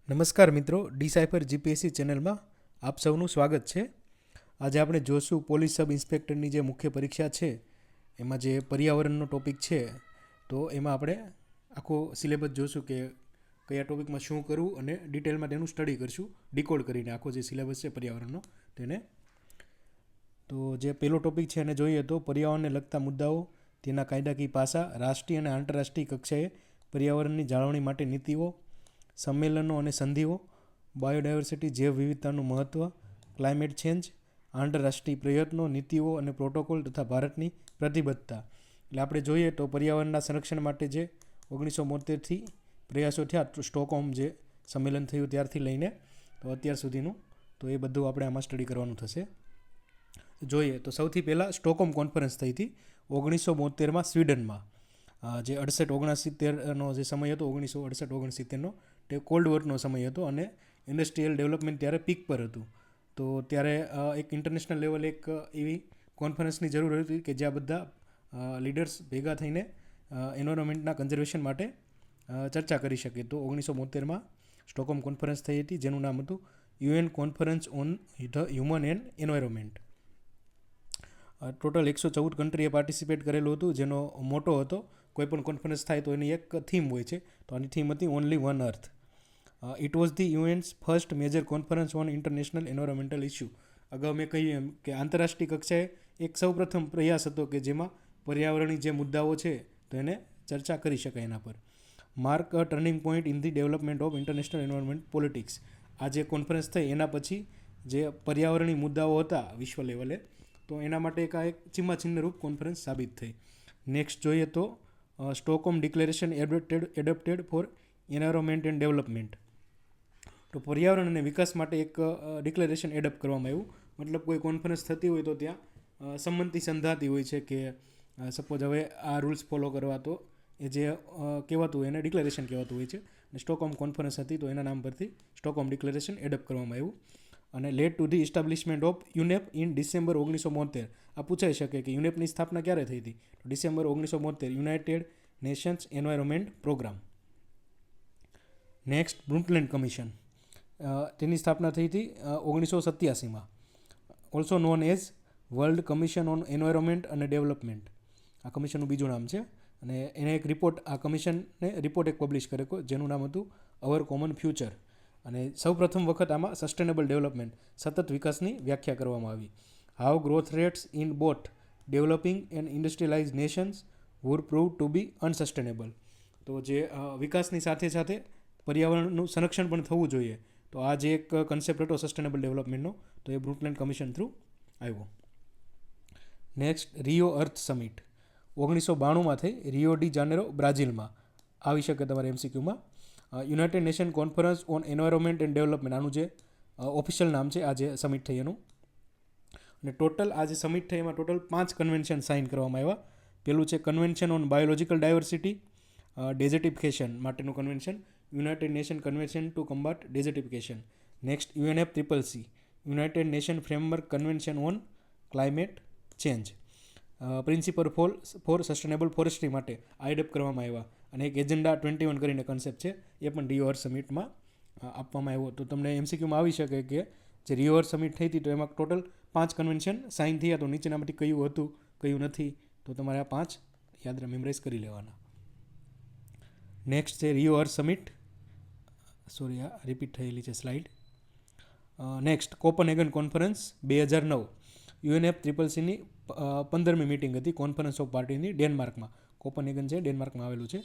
નમસ્કાર મિત્રો, ડીસાયફર જીપીએસસી ચેનલમાં આપ સૌનું સ્વાગત છે. આજે આપણે જોશું પોલીસ સબ ઇન્સ્પેક્ટરની જે મુખ્ય પરીક્ષા છે એમાં જે પર્યાવરણનો ટોપિક છે, તો એમાં આપણે આખો સિલેબસ જોશું કે કયા ટોપિકમાં શું કરવું અને ડિટેલમાં તેનું સ્ટડી કરશું, ડીકોડ કરીને આખો જે સિલેબસ છે પર્યાવરણનો તેને. તો જે પહેલો ટોપિક છે એને જોઈએ તો પર્યાવરણને લગતા મુદ્દાઓ, તેના કાયદાકીય પાસા, રાષ્ટ્રીય અને આંતરરાષ્ટ્રીય કક્ષાએ પર્યાવરણની જાળવણી માટે નીતિઓ, સંમેલનો અને સંધિઓ, બાયોડાયવર્સિટી જૈવ વિવિધતાનું મહત્ત્વ, ક્લાઇમેટ ચેન્જ, આંતરરાષ્ટ્રીય પ્રયત્નો, નીતિઓ અને પ્રોટોકોલ તથા ભારતની પ્રતિબદ્ધતા. એટલે આપણે જોઈએ તો પર્યાવરણના સંરક્ષણ માટે જે 1972થી પ્રયાસો થયા, સ્ટોકહોમ જે સંમેલન થયું ત્યારથી લઈને તો અત્યાર સુધીનું, તો એ બધું આપણે આમાં સ્ટડી કરવાનું થશે. જોઈએ તો સૌથી પહેલાં સ્ટોકહોમ કોન્ફરન્સ થઈ હતી 1972માં સ્વીડનમાં. જે 68-69નો જે સમય હતો, 1968-69નો, તે કોલ્ડ વોરનો સમય હતો અને ઇન્ડસ્ટ્રીયલ ડેવલપમેન્ટ ત્યારે પીક પર હતું. તો ત્યારે એક ઇન્ટરનેશનલ લેવલે એક એવી કોન્ફરન્સની જરૂર હતી કે જ્યાં બધા લીડર્સ ભેગા થઈને એન્વાયરમેન્ટના કન્ઝર્વેશન માટે ચર્ચા કરી શકે. તો 1972માં સ્ટોકહોમ કોન્ફરન્સ થઈ હતી, જેનું નામ હતું UN conference on the human and environment. Total 114 કન્ટ્રીએ પાર્ટિસિપેટ કરેલું હતું, જેનો મોટો હતો કોઈપણ કોન્ફરન્સ થાય તો એની એક થીમ હોય છે, તો આની થીમ હતી only one earth. It was the UN's first major conference on international environmental issue. અગાઉ મેં કહ્યું એમ કે આંતરરાષ્ટ્રીય કક્ષાએ એક સૌપ્રથમ પ્રયાસ હતો કે જેમાં પર્યાવરણીય જે મુદ્દાઓ છે તો એને ચર્ચા કરી શકાય એના પર. Mark a turning point in the development of international environment politics. આ જે કોન્ફરન્સ થઈ એના પછી જે પર્યાવરણીય મુદ્દાઓ હતા વિશ્વ લેવલે, તો એના માટે એક ચિહ્નરૂપ કોન્ફરન્સ સાબિત થઈ. નેક્સ્ટ જોઈએ તો Stockholm declaration adopted for environment and development. તો પર્યાવરણ અને વિકાસ માટે એક ડિક્લેરેશન એડપ્ટ કરવામાં આવ્યું. મતલબ કોઈ કોન્ફરન્સ થતી હોય તો ત્યાં સંમતિ સંધાતી હોય છે કે સપોઝ હવે આ રૂલ્સ ફોલો કરવા, તો એ જે કહેવાતું હોય એને ડિક્લેરેશન કહેવાતું હોય છે. અને સ્ટોકહોમ કોન્ફરન્સ હતી તો એના નામ પરથી સ્ટોકહોમ ડિક્લેરેશન એડપ્ટ કરવામાં આવ્યું. અને led to the establishment of UNEP in December 1972. આ પૂછાઈ શકે કે યુનેપની સ્થાપના ક્યારે થઈ હતી? તો December 1972, United Nations Environment Programme. Next Brundtland commission. તેની સ્થાપના થઈ હતી 1987માં, also known as world commission on environment અને ડેવલપમેન્ટ. આ કમિશનનું બીજું નામ છે. અને એને એક રિપોર્ટ, આ કમિશનને રિપોર્ટ એક પબ્લિશ કર્યો જેનું નામ હતું અવર કોમન ફ્યુચર. અને સૌપ્રથમ વખત આમાં સસ્ટેનેબલ ડેવલપમેન્ટ, સતત વિકાસની વ્યાખ્યા કરવામાં આવી. How growth rates in both developing and industrialise nations would prove to be unsustainable. તો જે વિકાસની સાથે સાથે પર્યાવરણનું સંરક્ષણ પણ થવું જોઈએ, તો આ જે એક કન્સેપ્ટ હતો સસ્ટેનેબલ ડેવલપમેન્ટનો, તો એ બ્રુન્ટલેન્ડ કમિશન થ્રુ આવ્યો. નેક્સ્ટ રિયો અર્થ સમિટ 1992માં થઈ, રિયો ડી જાનેરો, બ્રાઝિલમાં. આવી શકે તમારે MCQમાં. United Nation conference on environment and development, આનું જે ઓફિશિયલ નામ છે આ જે સમિટ થઈ એનું. અને ટોટલ આ જે સમિટ થઈ એમાં ટોટલ 5 કન્વેન્શન સાઇન કરવામાં આવ્યા. પેલું છે convention on biological diversity, desertification માટેનું convention, United nation convention to combat desertification. Next UNFCCC, United Nation framework convention on climate change. Principle for sustainable forestry માટે આ એડપ્ટ કરવામાં આવ્યા. અને એક એજન્ડા 21 કરીને કન્સેપ્ટ છે, એ પણ રિયો અર્થ સમિટમાં આપવામાં આવ્યો. તો તમને MCQમાં આવી શકે કે જે રિયો અર્થ સમિટ થઈ હતી તો એમાં ટોટલ 5 કન્વેન્શન સાઇન થયા, તો નીચેનામાંથી કયું હતું કયું નથી, તો તમારે આ 5 યાદ મેમરાઇઝ કરી લેવાના. નેક્સ્ટ છે રિયો અર્થ સમિટ, સોરી આ રિપીટ થયેલી છે સ્લાઇડ. Next Copenhagen conference 2009. UNFCCCની 15મી મિટિંગ હતી, કોન્ફરન્સ ઓફ પાર્ટીની, ડેનમાર્કમાં. કોપનહેગન છે ડેનમાર્કમાં આવેલું છે.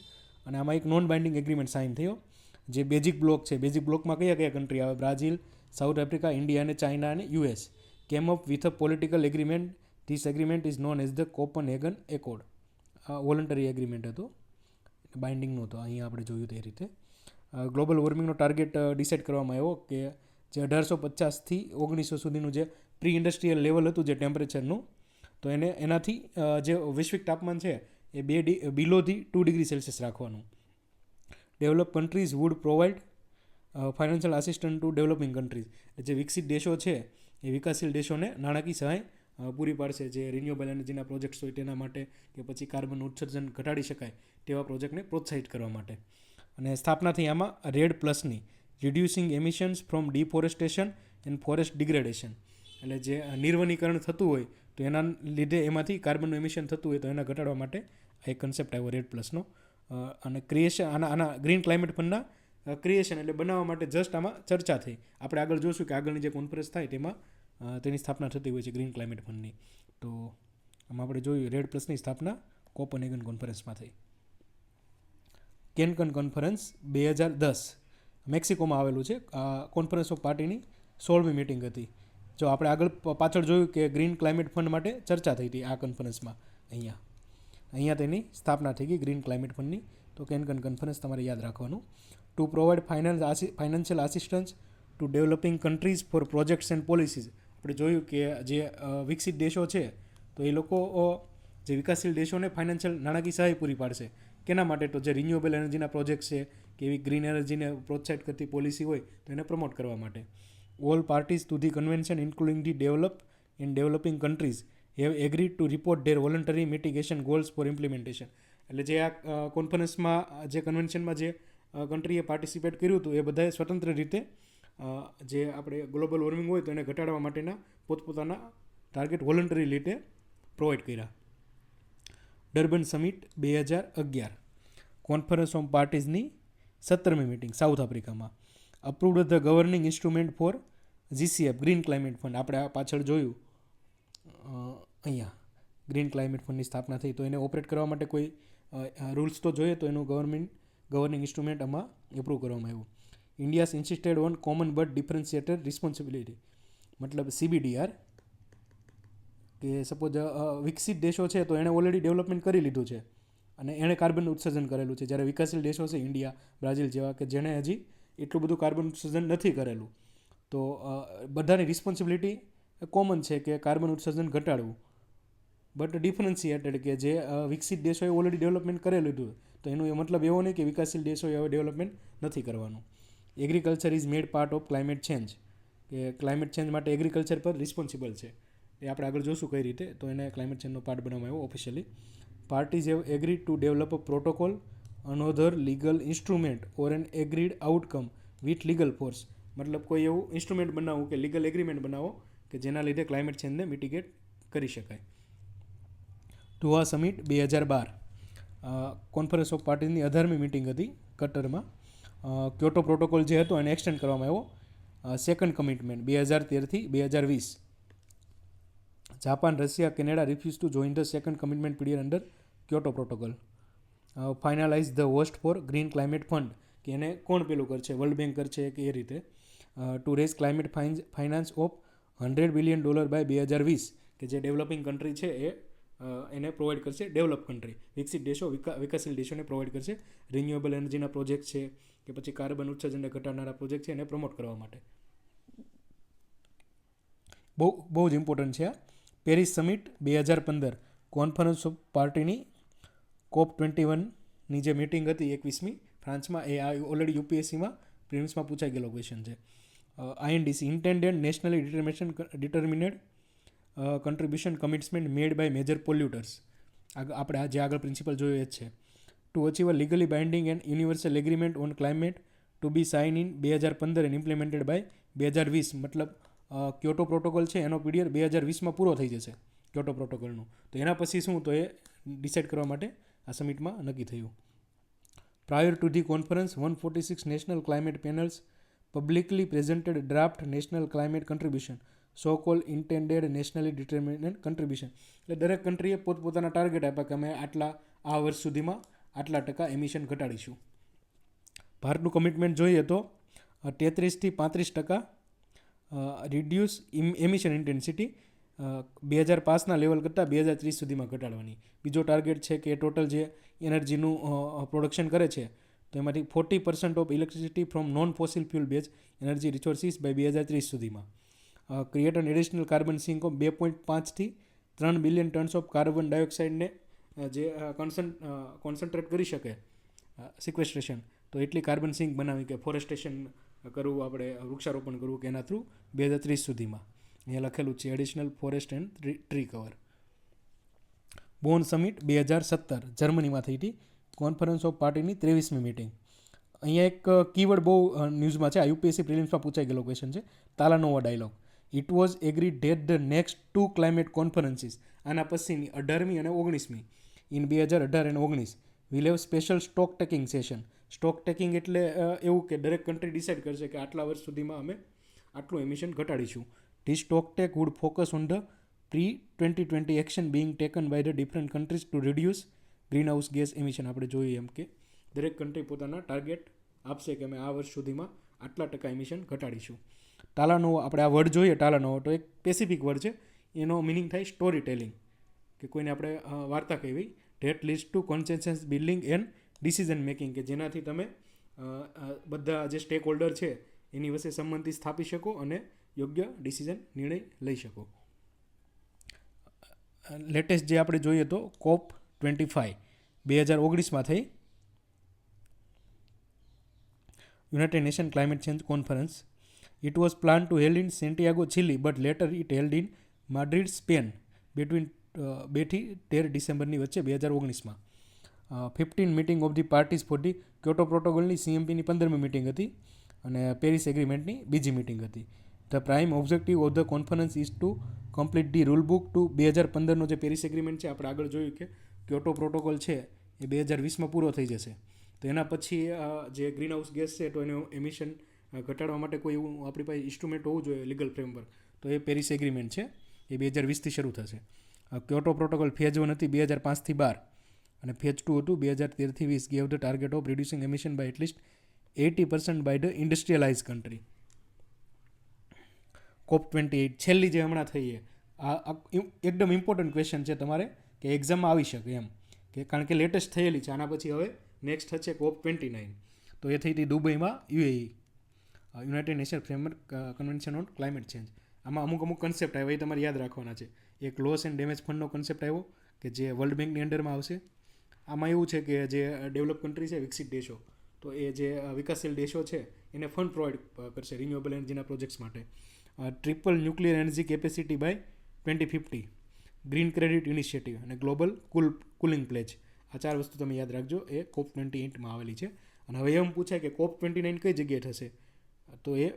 અને આમાં એક નોન બાઇન્ડિંગ એગ્રીમેન્ટ સાઇન થયો. જે બેઝિક બ્લોક છે, બેઝિક બ્લોકમાં કયા કયા કન્ટ્રી આવે? બ્રાઝિલ, સાઉથ આફ્રિકા, ઇન્ડિયા અને ચાઇના અને US કેમ up with a political agreement. This agreement is known as the Copenhagen Accord. Voluntary agreement હતો, બાઇન્ડિંગ નહોતો. અહીંયા આપણે જોયું તે રીતે. ગ્લોબલ વોર્મિંગનો ટાર્ગેટ ડિસાઇડ કરવામાં આવ્યો કે જે 1850થી 1900 સુધીનું જે પ્રી ઇન્ડસ્ટ્રીયલ લેવલ હતું જે ટેમ્પરેચરનું, તો એનાથી જે વૈશ્વિક તાપમાન છે એ બિલોથી 2 ડિગ્રી સેલ્સિયસ રાખવાનું. Develop countries would provide financial assistant to developing countries. જે વિકસિત દેશો છે એ વિકાસશીલ દેશોને નાણાકીય સહાય પૂરી પાડશે, જે રિન્યુએબલ એનર્જીના પ્રોજેક્ટ્સ હોય તેના માટે, કે પછી કાર્બન ઉત્સર્જન ઘટાડી શકાય તેવા પ્રોજેક્ટને પ્રોત્સાહિત કરવા માટે. અને સ્થાપના થઈ આમાં REDD+ની, reducing emissions from deforestation and forest degradation. એટલે જે નિર્વનીકરણ થતું હોય તો એના લીધે એમાંથી કાર્બનનું એમિશન થતું હોય તો એના ઘટાડવા માટે આ એક કન્સેપ્ટ આવ્યો REDD+. અને ક્રિએશન આના ગ્રીન ક્લાઇમેટ ફંડના ક્રિએશન એટલે બનાવવા માટે જસ્ટ આમાં ચર્ચા થઈ. આપણે આગળ જોશું કે આગળની જે કોન્ફરન્સ થાય તેમાં તેની સ્થાપના થતી હોય છે ગ્રીન ક્લાઇમેટ ફંડની. તો આમાં આપણે જોયું REDD+ની સ્થાપના કોપનહેગન કોન્ફરન્સમાં થઈ. કેન્કન કોન્ફરન્સ 2010 મેક્સિકોમાં આવેલું છે. કોન્ફરન્સ ઓફ પાર્ટીની 16મી મિટિંગ હતી. જો આપણે આગળ પાછળ જોયું કે ગ્રીન ક્લાઇમેટ ફંડ માટે ચર્ચા થઈ હતી આ કોન્ફરન્સમાં. અહીંયા તેની સ્થાપના થઈ ગઈ ગ્રીન ક્લાઇમેટ ફંડની. તો કેન્કન કોન્ફરન્સ તમારે યાદ રાખવાનું. To provide financial assistance to developing countries for projects and policies. આપણે જોયું કે જે વિકસિત દેશો છે તો એ લોકો જે વિકાસશીલ દેશોને ફાઇનાન્શિયલ નાણાકીય સહાય પૂરી પાડશે. કેના માટે? તો જે રિન્યુએબલ એનર્જીના પ્રોજેક્ટ છે કે એવી ગ્રીન એનર્જીને પ્રોત્સાહિત કરતી પોલિસી હોય તો એને પ્રમોટ કરવા માટે. All parties to the convention including the developing countries have agreed to report their voluntary mitigation goals for implementation. એટલે જે આ કોન્ફરન્સમાં જે કન્વેન્શનમાં જે કન્ટ્રીએ પાર્ટિસિપેટ કર્યું હતું એ બધાએ સ્વતંત્ર રીતે જે આપણે ગ્લોબલ વોર્મિંગ હોય તો એને ઘટાડવા માટેના પોતપોતાના ટાર્ગેટ વોલન્ટરી રીતે પ્રોવાઈડ કર્યા. ડર્બન સમિટ 2011 કોન્ફરન્સ ઓફ પાર્ટીઝની 17મી મિટિંગ સાઉથ આફ્રિકામાં. Approved the governing instrument for GCF green climate fund. આપણે આ પાછળ જોયું અહીંયા ગ્રીન ક્લાઇમેટ ફંડની સ્થાપના થઈ. તો એને ઓપરેટ કરવા માટે કોઈ રૂલ્સ તો જોઈએ તો એનું ગવર્નિંગ ઇન્સ્ટ્રુમેન્ટ આમાં એપ્રૂવ કરવામાં આવ્યું. India's insisted on common but differentiated responsibility મતલબ CBDR. કે સપોઝ વિકસિત દેશો છે તો એણે ઓલરેડી ડેવલપમેન્ટ કરી લીધું છે અને એણે કાર્બન ઉત્સર્જન કરેલું છે. જ્યારે વિકાસશીલ દેશો છે ઇન્ડિયા, બ્રાઝિલ જેવા કે જેણે હજી એટલું બધું કાર્બન ઉત્સર્જન નથી કરેલું. તો બધાની રિસ્પોન્સિબિલિટી કોમન છે કે કાર્બન ઉત્સર્જન ઘટાડવું. બટ ડિફરન્શિએટેડ કે જે વિકસિત દેશોએ ઓલરેડી ડેવલપમેન્ટ કરેલું હતું તો એનો એ મતલબ એવો નહીં કે વિકાસશીલ દેશોએ હવે ડેવલપમેન્ટ નથી કરવાનું. Agriculture is made part of climate change. કે ક્લાઇમેટ ચેન્જ માટે એગ્રીકલ્ચર પર રિસ્પોન્સિબલ છે. એ આપણે આગળ જોશું કઈ રીતે. તો એને ક્લાઇમેટ ચેન્જનો પાર્ટ બનાવવામાં આવ્યો officially. Parties have agreed to develop a protocol another legal instrument or an agreed outcome with legal force. મતલબ કોઈ એવું ઇન્સ્ટ્રુમેન્ટ બનાવવું કે લીગલ એગ્રીમેન્ટ બનાવો કે જેના લીધે ક્લાઇમેટ ચેન્જને મિટિગેટ કરી શકાય. દોહા સમિટ 2012 કોન્ફરન્સ ઓફ પાર્ટીઝની 18મી મિટિંગ હતી કટરમાં. ક્યોટો પ્રોટોકોલ જે હતો એને એક્સટેન્ડ કરવામાં આવ્યો. સેકન્ડ કમિટમેન્ટ 2013થી 2020. Japan, Russia, Canada refuse to join the second commitment period under Kyoto Protocol. Finalise the host for green climate fund. કે એને કોણ પેલું કરશે? વર્લ્ડ બેંક કરશે કે એ રીતે. To raise climate finance of $100 billion by 2020. કે જે ડેવલપિંગ કન્ટ્રી છે એને પ્રોવાઈડ કરશે. ડેવલપ કન્ટ્રી વિકસિત દેશો વિકાસશીલ દેશોને પ્રોવાઈડ કરશે. રિન્યુએબલ એનર્જીના પ્રોજેક્ટ છે કે પછી કાર્બન ઉત્સર્જનને ઘટાડનારા પ્રોજેક્ટ છે એને પ્રમોટ કરવા માટે. બહુ જ ઇમ્પોર્ટન્ટ છે આ. પેરિસ સમિટ 2015 કોન્ફરન્સ ઓફ પાર્ટીની COP21ની જે મિટિંગ હતી 21મી ફ્રાન્સમાં. એ આ ઓલરેડી UPSCમાં પ્રિલિમ્સમાં પૂછાઈ ગયેલો ક્વેશ્ચન છે. INDC intended nationally determined contribution commitment made by major polluters. આપણે જે આગળ પ્રિન્સિપલ જોયો એ જ છે. To achieve a legally binding and universal agreement on climate to be sign in 2015 and implemented by 2020. મતલબ ક્યોટો પ્રોટોકોલ છે એનો પીરિયડ 2020માં પૂરો થઈ જશે ક્યોટો પ્રોટોકોલનું. તો એના પછી શું? તો એ ડિસાઇડ કરવા માટે આ સમિટમાં નક્કી થયું. Prior to the conference 146 national climate panels publicly presented draft national climate contribution so call intended nationally determined contribution. એટલે દરેક કન્ટ્રીએ પોતપોતાના ટાર્ગેટ આપ્યા કે અમે આ વર્ષ સુધીમાં આટલા ટકા એમિશન ઘટાડીશું. ભારતનું કમિટમેન્ટ જોઈએ તો 33થી 35% રિડ્યુસ એમિશન ઇન્ટેન્સિટી 2005ના લેવલ કરતાં 2030 સુધીમાં ઘટાડવાની. બીજો ટાર્ગેટ છે કે ટોટલ જે એનર્જીનું પ્રોડક્શન કરે છે તો એમાંથી 40% of electricity from non fossil fuel base energy resources by 2030 સુધીમાં. Create an additional carbon sink of 2.5થી 3 બિલિયન ટન્સ ઓફ કાર્બન ડાયોક્સાઇડને જે કોન્સન્ટ્રેટ કરી શકે સિક્વેસ્ટ્રેશન. તો એટલી કાર્બન સિંક બનાવી કે ફોરેસ્ટેશન કરવું, આપણે વૃક્ષારોપણ કરવું કે એના થ્રુ 2030 સુધીમાં. અહીંયા લખેલું છે additional forest and tree cover. Bonn summit 2017 જર્મનીમાં થઈ હતી. કોન્ફરન્સ ઓફ પાર્ટીની 23મી મિટિંગ. અહીંયા એક કીવર્ડ બહુ ન્યૂઝમાં છે, આ યુપીએસસી પ્રિલિમ્સમાં પૂછાઈ ગયેલો ક્વેશ્ચન છે, Talanoa dialogue. It was agreed that the next 2 climate conferences, આના પછીની 18મી અને 19મી ઇન 2018 અને 19 will have special stock taking session. Stock taking એટલે એવું કે દરેક કન્ટ્રી ડિસાઇડ કરશે કે આટલા વર્ષ સુધીમાં અમે આટલું એમિશન ઘટાડીશું. The stock take would focus on the pre-2020 action being taken by the different countries to reduce greenhouse gas emission. આપણે જોઈએ એમ કે દરેક કન્ટ્રી પોતાના ટાર્ગેટ આપશે કે અમે આ વર્ષ સુધીમાં આટલા ટકા એમિશન ઘટાડીશું. ટાલાનોવા, આપણે આ વર્ડ જોઈએ ટાલાનોવા, તો એક સ્પેસિફિક વર્ડ છે, એનો મિનિંગ થાય સ્ટોરી ટેલિંગ, કે કોઈને આપણે વાર્તા કહેવી. That leads to consensus building and decision making, કે જેનાથી તમે બધા જે સ્ટેક હોલ્ડર છે એની વચ્ચે સંમતિ સ્થાપી શકો અને યોગ્ય ડિસિઝન નિર્ણય લઈ શકો. લેટેસ્ટ જે આપણે જોઈએ તો COP25 2019માં થઈ, United Nation climate change conference. It was plan to held in Santiago Chile, but later it held in Madrid Spain between 2 થી 13 ડિસેમ્બરની વચ્ચે 2019માં. 15 meeting of the parties for the Kyoto પ્રોટોકોલની CMPની 15મી મિટિંગ હતી અને પેરિસ એગ્રીમેન્ટની બીજી મિટિંગ હતી. The prime objective of the conference is to complete the rule book to 2015નો જે પેરિસ એગ્રીમેન્ટ છે, આપણે આગળ જોયું કે ક્યોટો પ્રોટોકોલ છે એ 2020માં પૂરો થઈ જશે. તો એના પછી જે ગ્રીનહાઉસ ગેસ છે તો એનું એમિશન ઘટાડવા માટે કોઈ એવું આપણી પાસે ઇન્સ્ટ્રુમેન્ટ હોવું જોઈએ, લીગલ ફ્રેમવર્ક, તો એ પેરિસ એગ્રીમેન્ટ છે, એ 2020થી શરૂ થશે. ક્યોટો પ્રોટોકોલ ફેઝ 1 હતી 2005થી 12 અને ફેઝ 2 હતું 2013થી 20, gave the target of reducing emission by at least 80% by the industrialise country. COP28 છેલ્લી જે હમણાં થઈ છે, આ એકદમ ઇમ્પોર્ટન્ટ ક્વેશ્ચન છે તમારે, કે એક્ઝામમાં આવી શકે એમ, કે કારણ કે લેટેસ્ટ થયેલી છે. આના પછી હવે નેક્સ્ટ થશે COP29, તો એ થઈ હતી દુબઈમાં, UAE, United Nation framework convention on climate change. આમાં અમુક કન્સેપ્ટ આવ્યા, એ તમારે યાદ રાખવાના છે. એક લોસ એન્ડ ડેમેજ ફંડનો કન્સેપ્ટ આવ્યો કે જે વર્લ્ડ બેંકની અંડરમાં આવશે. આમાં એવું છે કે જે ડેવલપ કન્ટ્રી છે, વિકસિત દેશો, તો એ જે વિકાસશીલ દેશો છે એને ફંડ પ્રોવાઈડ કરશે રિન્યુએબલ એનર્જીના પ્રોજેક્ટ્સ માટે. Triple nuclear energy capacity by 2050, green credit initiative અને ગ્લોબલ કુલિંગ પ્લેજ. આ 4 વસ્તુ તમે યાદ રાખજો, એ COP28માં આવેલી છે. અને હવે એમ પૂછાય કે COP29 કઈ જગ્યાએ થશે, તો એ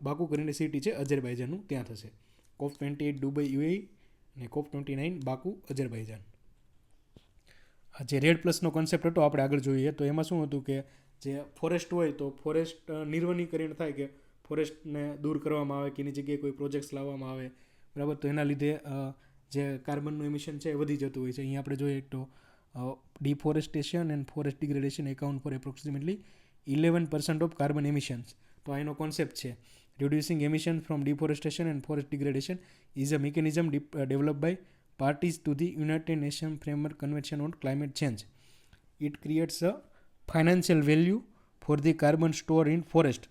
બાકુ કરીને સિટી છે અઝરબાઈજાનનું, ત્યાં થશે. COP28 દુબઈ UAE અને COP29 બાકુ અઝરબાઈજાન. જે રેડ પ્લસનો કોન્સેપ્ટ હતો આપણે આગળ જોઈએ, તો એમાં શું હતું કે જે ફોરેસ્ટ હોય તો ફોરેસ્ટ નિર્વનીકરણ થાય, કે ફોરેસ્ટને દૂર કરવામાં આવે, કે એની જગ્યાએ કોઈ પ્રોજેક્ટ્સ લાવવામાં આવે, બરાબર. તો એના લીધે જે કાર્બનનું એમિશન છે એ વધી જતું હોય છે. અહીંયા આપણે જોઈએ તો deforestation and forest degradation account for approximately 11% of carbon emissions. તો આ એનો કોન્સેપ્ટ છે. Reducing emission from deforestation and forest degradation is a mechanism develop by parties to the United Nations Framework Convention on Climate Change. It creates a financial value for the carbon stored in forest.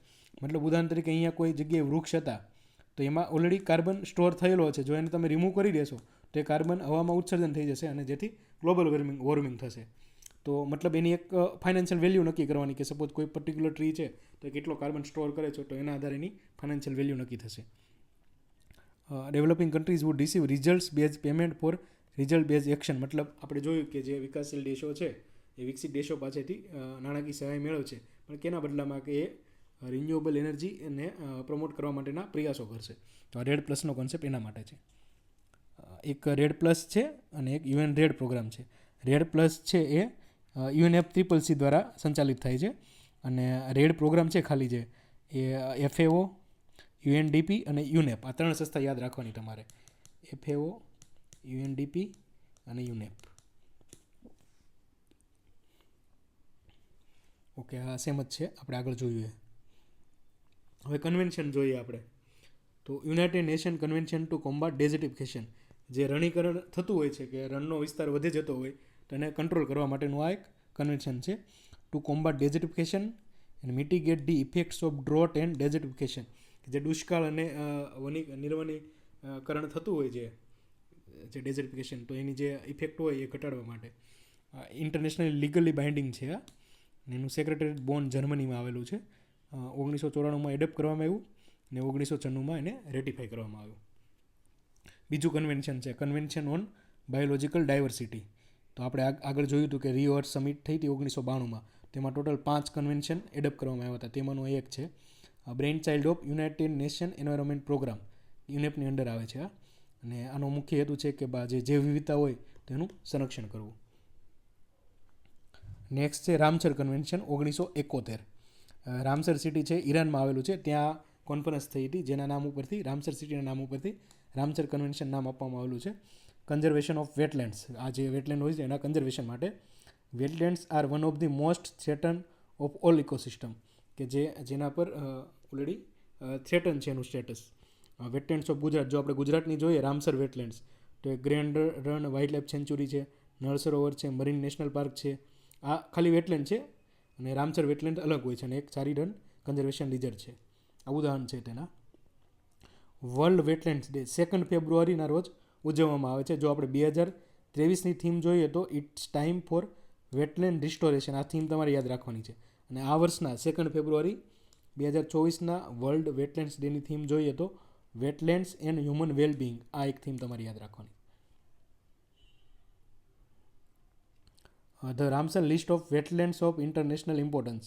મતલબ ઉદાહરણ તરીકે અહીંયા કોઈ જગ્યાએ વૃક્ષ હતા તો એમાં ઓલરેડી કાર્બન સ્ટોર થયેલો છે, જો એને તમે રિમૂવ કરી દેશો તો એ કાર્બન હવામાં ઉત્સર્જન થઈ જશે અને જેથી ગ્લોબલ વોર્મિંગ થશે. તો મતલબ એની એક ફાઇનાન્શિયલ વેલ્યુ નક્કી કરવાની, કે સપોઝ કોઈ પર્ટિક્યુલર ટ્રી છે તો કેટલો કાર્બન સ્ટોર કરે છે, તો એના આધારે એની ફાઇનાન્શિયલ વેલ્યુ નક્કી થશે. Developing countries would receive results base payment for result base action. મતલબ આપણે જોયું કે જે વિકાસશીલ દેશો છે એ વિકસિત દેશો પાસેથી નાણાકીય સહાય મેળવશે, પણ કેના બદલામાં, કે એ રિન્યુએબલ એનર્જી એને પ્રમોટ કરવા માટેના પ્રયાસો કરશે. તો આ રેડ પ્લસનો કોન્સેપ્ટ એના માટે છે. એક રેડ પ્લસ છે અને એક UN રેડ પ્રોગ્રામ છે. રેડ પ્લસ છે એ UNFCCC દ્વારા સંચાલિત થાય છે, અને રેડ પ્રોગ્રામ છે ખાલી છે એ FAO, UNDP અને UNEP, આ 3 સંસ્થા યાદ રાખવાની તમારે. FAO, UNDP અને UNEP. ઓકે, આ સેમ જ છે, આપણે આગળ જોઈએ. હવે કન્વેન્શન જોઈએ આપણે, તો united nation convention to combat desertification. જે રણીકરણ થતું હોય છે, કે રણનો વિસ્તાર વધે જતો હોય તો એને કંટ્રોલ કરવા માટેનું આ એક કન્વેન્શન છે. To combat desertification and mitigate the effects of drought and desertification. જે દુષ્કાળ અને નિર્વનીકરણ થતું હોય જે ડેઝર્ટિફિકેશન, તો એની જે ઇફેક્ટ હોય એ ઘટાડવા માટે ઇન્ટરનેશનલ લીગલી બાઇન્ડિંગ છે. એનું સેક્રેટરીએટ બોન જર્મનીમાં આવેલું છે. 1994માં એડપ્ટ કરવામાં આવ્યું ને 1996માં એને રેટિફાઈ કરવામાં આવ્યું. બીજું કન્વેન્શન છે કન્વેન્શન ઓન બાયોલોજિકલ ડાયવર્સિટી. તો આપણે આગળ જોયું હતું કે રિયો અર્થ સમિટ થઈ હતી 1992માં, તેમાં ટોટલ 5 કન્વેન્શન એડપ્ટ કરવામાં આવ્યા હતા. તેમાંનો એક છે brain child of united nation environment programme, યુનેપની અંડર આવે છે. અને આનો મુખ્ય હેતુ છે કે જે જૈવ વિવિધતા હોય તેનું સંરક્ષણ કરવું. નેક્સ્ટ છે રામસર કન્વેન્શન 1971. રામસર સિટી છે ઈરાનમાં આવેલું છે. ત્યાં કોન્ફરન્સ થઈ હતી જેના નામ ઉપરથી, રામસર સિટીના નામ ઉપરથી રામસર કન્વેન્શન નામ આપવામાં આવેલું છે. કન્ઝર્વેશન ઓફ વેટલેન્ડ્સ, આ જે વેટલેન્ડ હોય છે એના કન્ઝર્વેશન માટે. Wetlands are one of the most threaten of all ecosystem, કે જેના પર ઓલરેડી થ્રેટન છે એનું સ્ટેટસ. વેટલેન્ડ્સ ઓફ ગુજરાત, જો આપણે ગુજરાતની જોઈએ રામસર વેટલેન્ડ્સ, તો એ grand Rann wild life sanctuary છે, નળ સરોવર છે, મરીન નેશનલ પાર્ક છે. આ ખાલી વેટલેન્ડ છે અને રામસર વેટલેન્ડ અલગ હોય છે અને એક સારી રન કન્ઝર્વેશન રિઝર્વ છે. આ ઉદાહરણ છે તેના. વર્લ્ડ વેટલેન્ડ્સ ડે 2 ફેબ્રુઆરીના રોજ ઉજવવામાં આવે છે. જો આપણે 2023ની થીમ જોઈએ તો it's time for wetland restoration, આ થીમ તમારે યાદ રાખવાની છે. અને આ વર્ષના 2 ફેબ્રુઆરી 2024ના વર્લ્ડ વેટલેન્ડ્સ ડેની થીમ જોઈએ તો વેટલેન્ડ્સ એન્ડ હ્યુમન વેલબિંગ, આ એક થીમ તમારે યાદ રાખવાની. The Ramsar list of wetlands of international importance.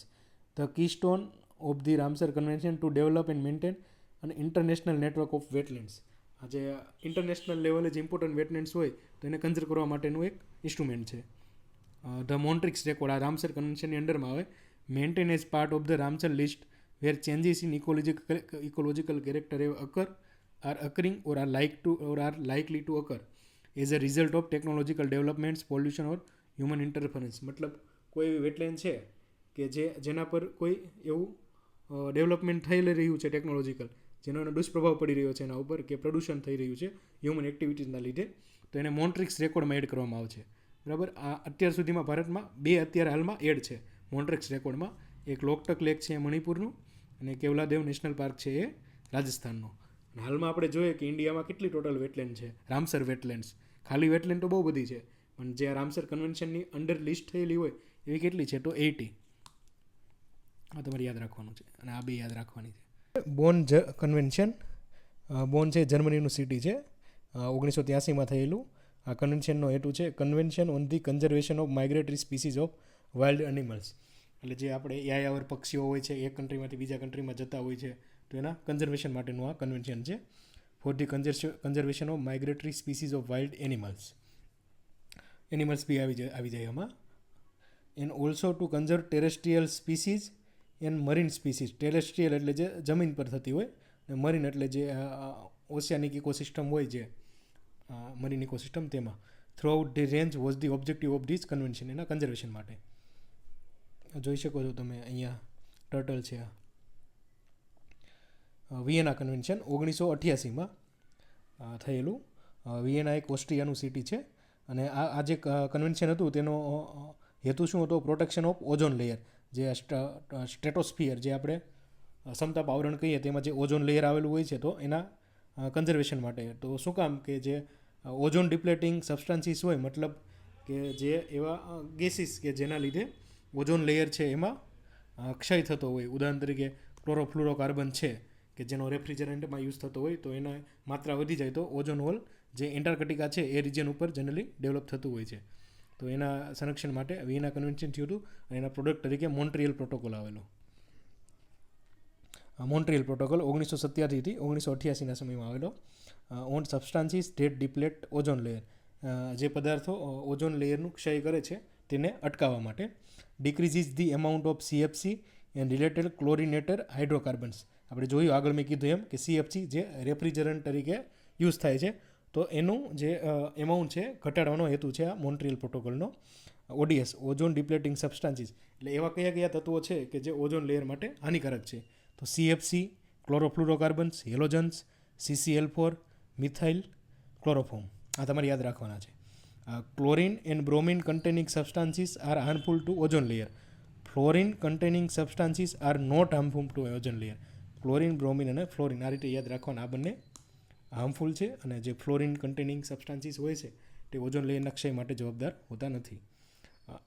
The keystone of the Ramsar Convention to develop and maintain an international network of wetlands. આ જે ઇન્ટરનેશનલ લેવલે જે ઇમ્પોર્ટન્ટ વેટલેન્ડ્સ હોય તો એને કન્ઝર્વ કરવા માટેનું એક ઇન્સ્ટ્રુમેન્ટ છે. ધ મોન્ટ્રિક્સ રેકોર્ડ, આ રામસર કન્વેન્શનની અંડરમાં આવે. Maintain as part of the Ramsar list where changes in ecological character are occurring or are likely to occur as a result of technological developments, pollution or human interference. મતલબ કોઈ એવી wetland છે કે જેના પર કોઈ એવું ડેવલપમેન્ટ થઈ રહ્યું છે ટેકનોલોજીકલ, જેનો એનો દુષ્પ્રભાવ પડી રહ્યો છે એના ઉપર, કે પ્રદૂષણ થઈ રહ્યું છે હ્યુમન એક્ટિવિટીઝના લીધે, તો એને મોન્ટ્રિક્સ રેકોર્ડમાં એડ કરવામાં આવે છે. બરાબર. આ અત્યાર સુધીમાં ભારતમાં 2 અત્યારે હાલમાં એડ છે મોન્ટ્રિક્સ રેકોર્ડમાં. એક લોકટક લેક છે મણિપુરનું અને કેવલાદેવ નેશનલ પાર્ક છે એ રાજસ્થાનનો. અને હાલમાં આપણે જોઈએ કે ઇન્ડિયામાં કેટલી ટોટલ વેટલેન્ડ છે, રામસર વેટલેન્ડ્સ. ખાલી વેટલેન્ડ તો બહુ બધી છે, પણ જે રામસર કન્વેન્શનની અંડર લિસ્ટ થયેલી હોય એવી કેટલી છે તો 80. આ તમારે યાદ રાખવાનું છે અને આ 2 યાદ રાખવાની છે. બોન કન્વેન્શન, બોન છે જર્મનીનું સિટી છે, 1983માં થયેલું. આ કન્વેન્શનનો હેતુ છે convention on the conservation of migratory species of wild animals. એટલે જે આપણે યાયાવર પક્ષીઓ હોય છે એક કન્ટ્રીમાંથી બીજા કન્ટ્રીમાં જતા હોય છે, તો એના કન્ઝર્વેશન માટેનું આ કન્વેન્શન છે. For the conservation of migratory species of wild animals બી આવી જાય એમાં. And also to conserve terrestrial species and marine species. Terrestrial એટલે જે જમીન પર થતી હોય, અને મરીન એટલે જે ઓશિયાનિક ઇકોસિસ્ટમ હોય, જે મરીન ઇકોસિસ્ટમ, તેમાં through out the range was the objective of this convention, એના કન્ઝર્વેશન માટે. જોઈ શકો છો તમે અહીંયા ટર્ટલ છે. વિયેના કન્વેન્શન 1988માં થયેલું. વિયેના એક ઓસ્ટ્રિયાનું સિટી છે. અને આ જે કન્વેન્શન હતું તેનો હેતુ શું હતો? પ્રોટેક્શન ઓફ ઓઝોન લેયર, જે સ્ટ્રેટોસ્ફિયર, જે આપણે સમતાપ આવરણ કહીએ તેમાં જે ઓઝોન લેયર આવેલું હોય છે, તો એના કન્ઝર્વેશન માટે. તો શું કામ? કે જે ઓઝોન ડિપ્લેટિંગ સબસ્ટાન્સીસ હોય, મતલબ કે જે એવા ગેસીસ કે જેના લીધે ઓઝોન લેયર છે એમાં ક્ષય થતો હોય. ઉદાહરણ તરીકે ક્લોરોફ્લુરોકાર્બન છે કે જેનો રેફ્રિજરન્ટમાં યુઝ થતો હોય, તો એના માત્રા વધી જાય તો ઓઝોન હોલ જે એન્ટાર્કટિકા છે એ રિજન ઉપર જનરલી ડેવલપ થતું હોય છે. તો એના સંરક્ષણ માટે વિયેના કન્વેન્શન થયું હતું અને એના પ્રોડક્ટ તરીકે મોન્ટ્રિયલ પ્રોટોકોલ આવેલો. મોન્ટ્રિયલ પ્રોટોકોલ 1987થી 1988ના સમયમાં આવેલો. On substances that deplete ozone layer, જે પદાર્થો ઓઝોન લેયરનું ક્ષય કરે છે તેને અટકાવવા માટે. Decreases the amount of CFC and related chlorinator hydrocarbons. આપણે જોયું આગળ મેં કીધું એમ કે CFC જે રેફ્રિજરન્ટ તરીકે યુઝ થાય છે, તો એનું જે એમાઉન્ટ છે ઘટાડવાનો હેતુ છે આ મોન્ટ્રિયલ પ્રોટોકોલનો. ODS, ઓઝોન ડિપ્લેટિંગ સબસ્ટાન્સીસ, એટલે એવા કયા તત્વો છે કે જે ઓઝોન લેયર માટે હાનિકારક છે? તો CFC, chlorofluorocarbons, halogens, CCl4, methyl chloroform. આ તમારે યાદ રાખવાના છે. Chlorine and bromine containing substances are harmful to ozone layer. Fluorine containing substances are not harmful to ozone layer. Chlorine, bromine અને ફ્લોરિન, આ રીતે યાદ રાખવાના. આ બંને હાર્મફુલ છે અને જે ફ્લોરિન કન્ટેનિંગ સબસ્ટાન્સીસ હોય છે તે ઓઝોન લેયરના ક્ષય માટે જવાબદાર હોતા નથી.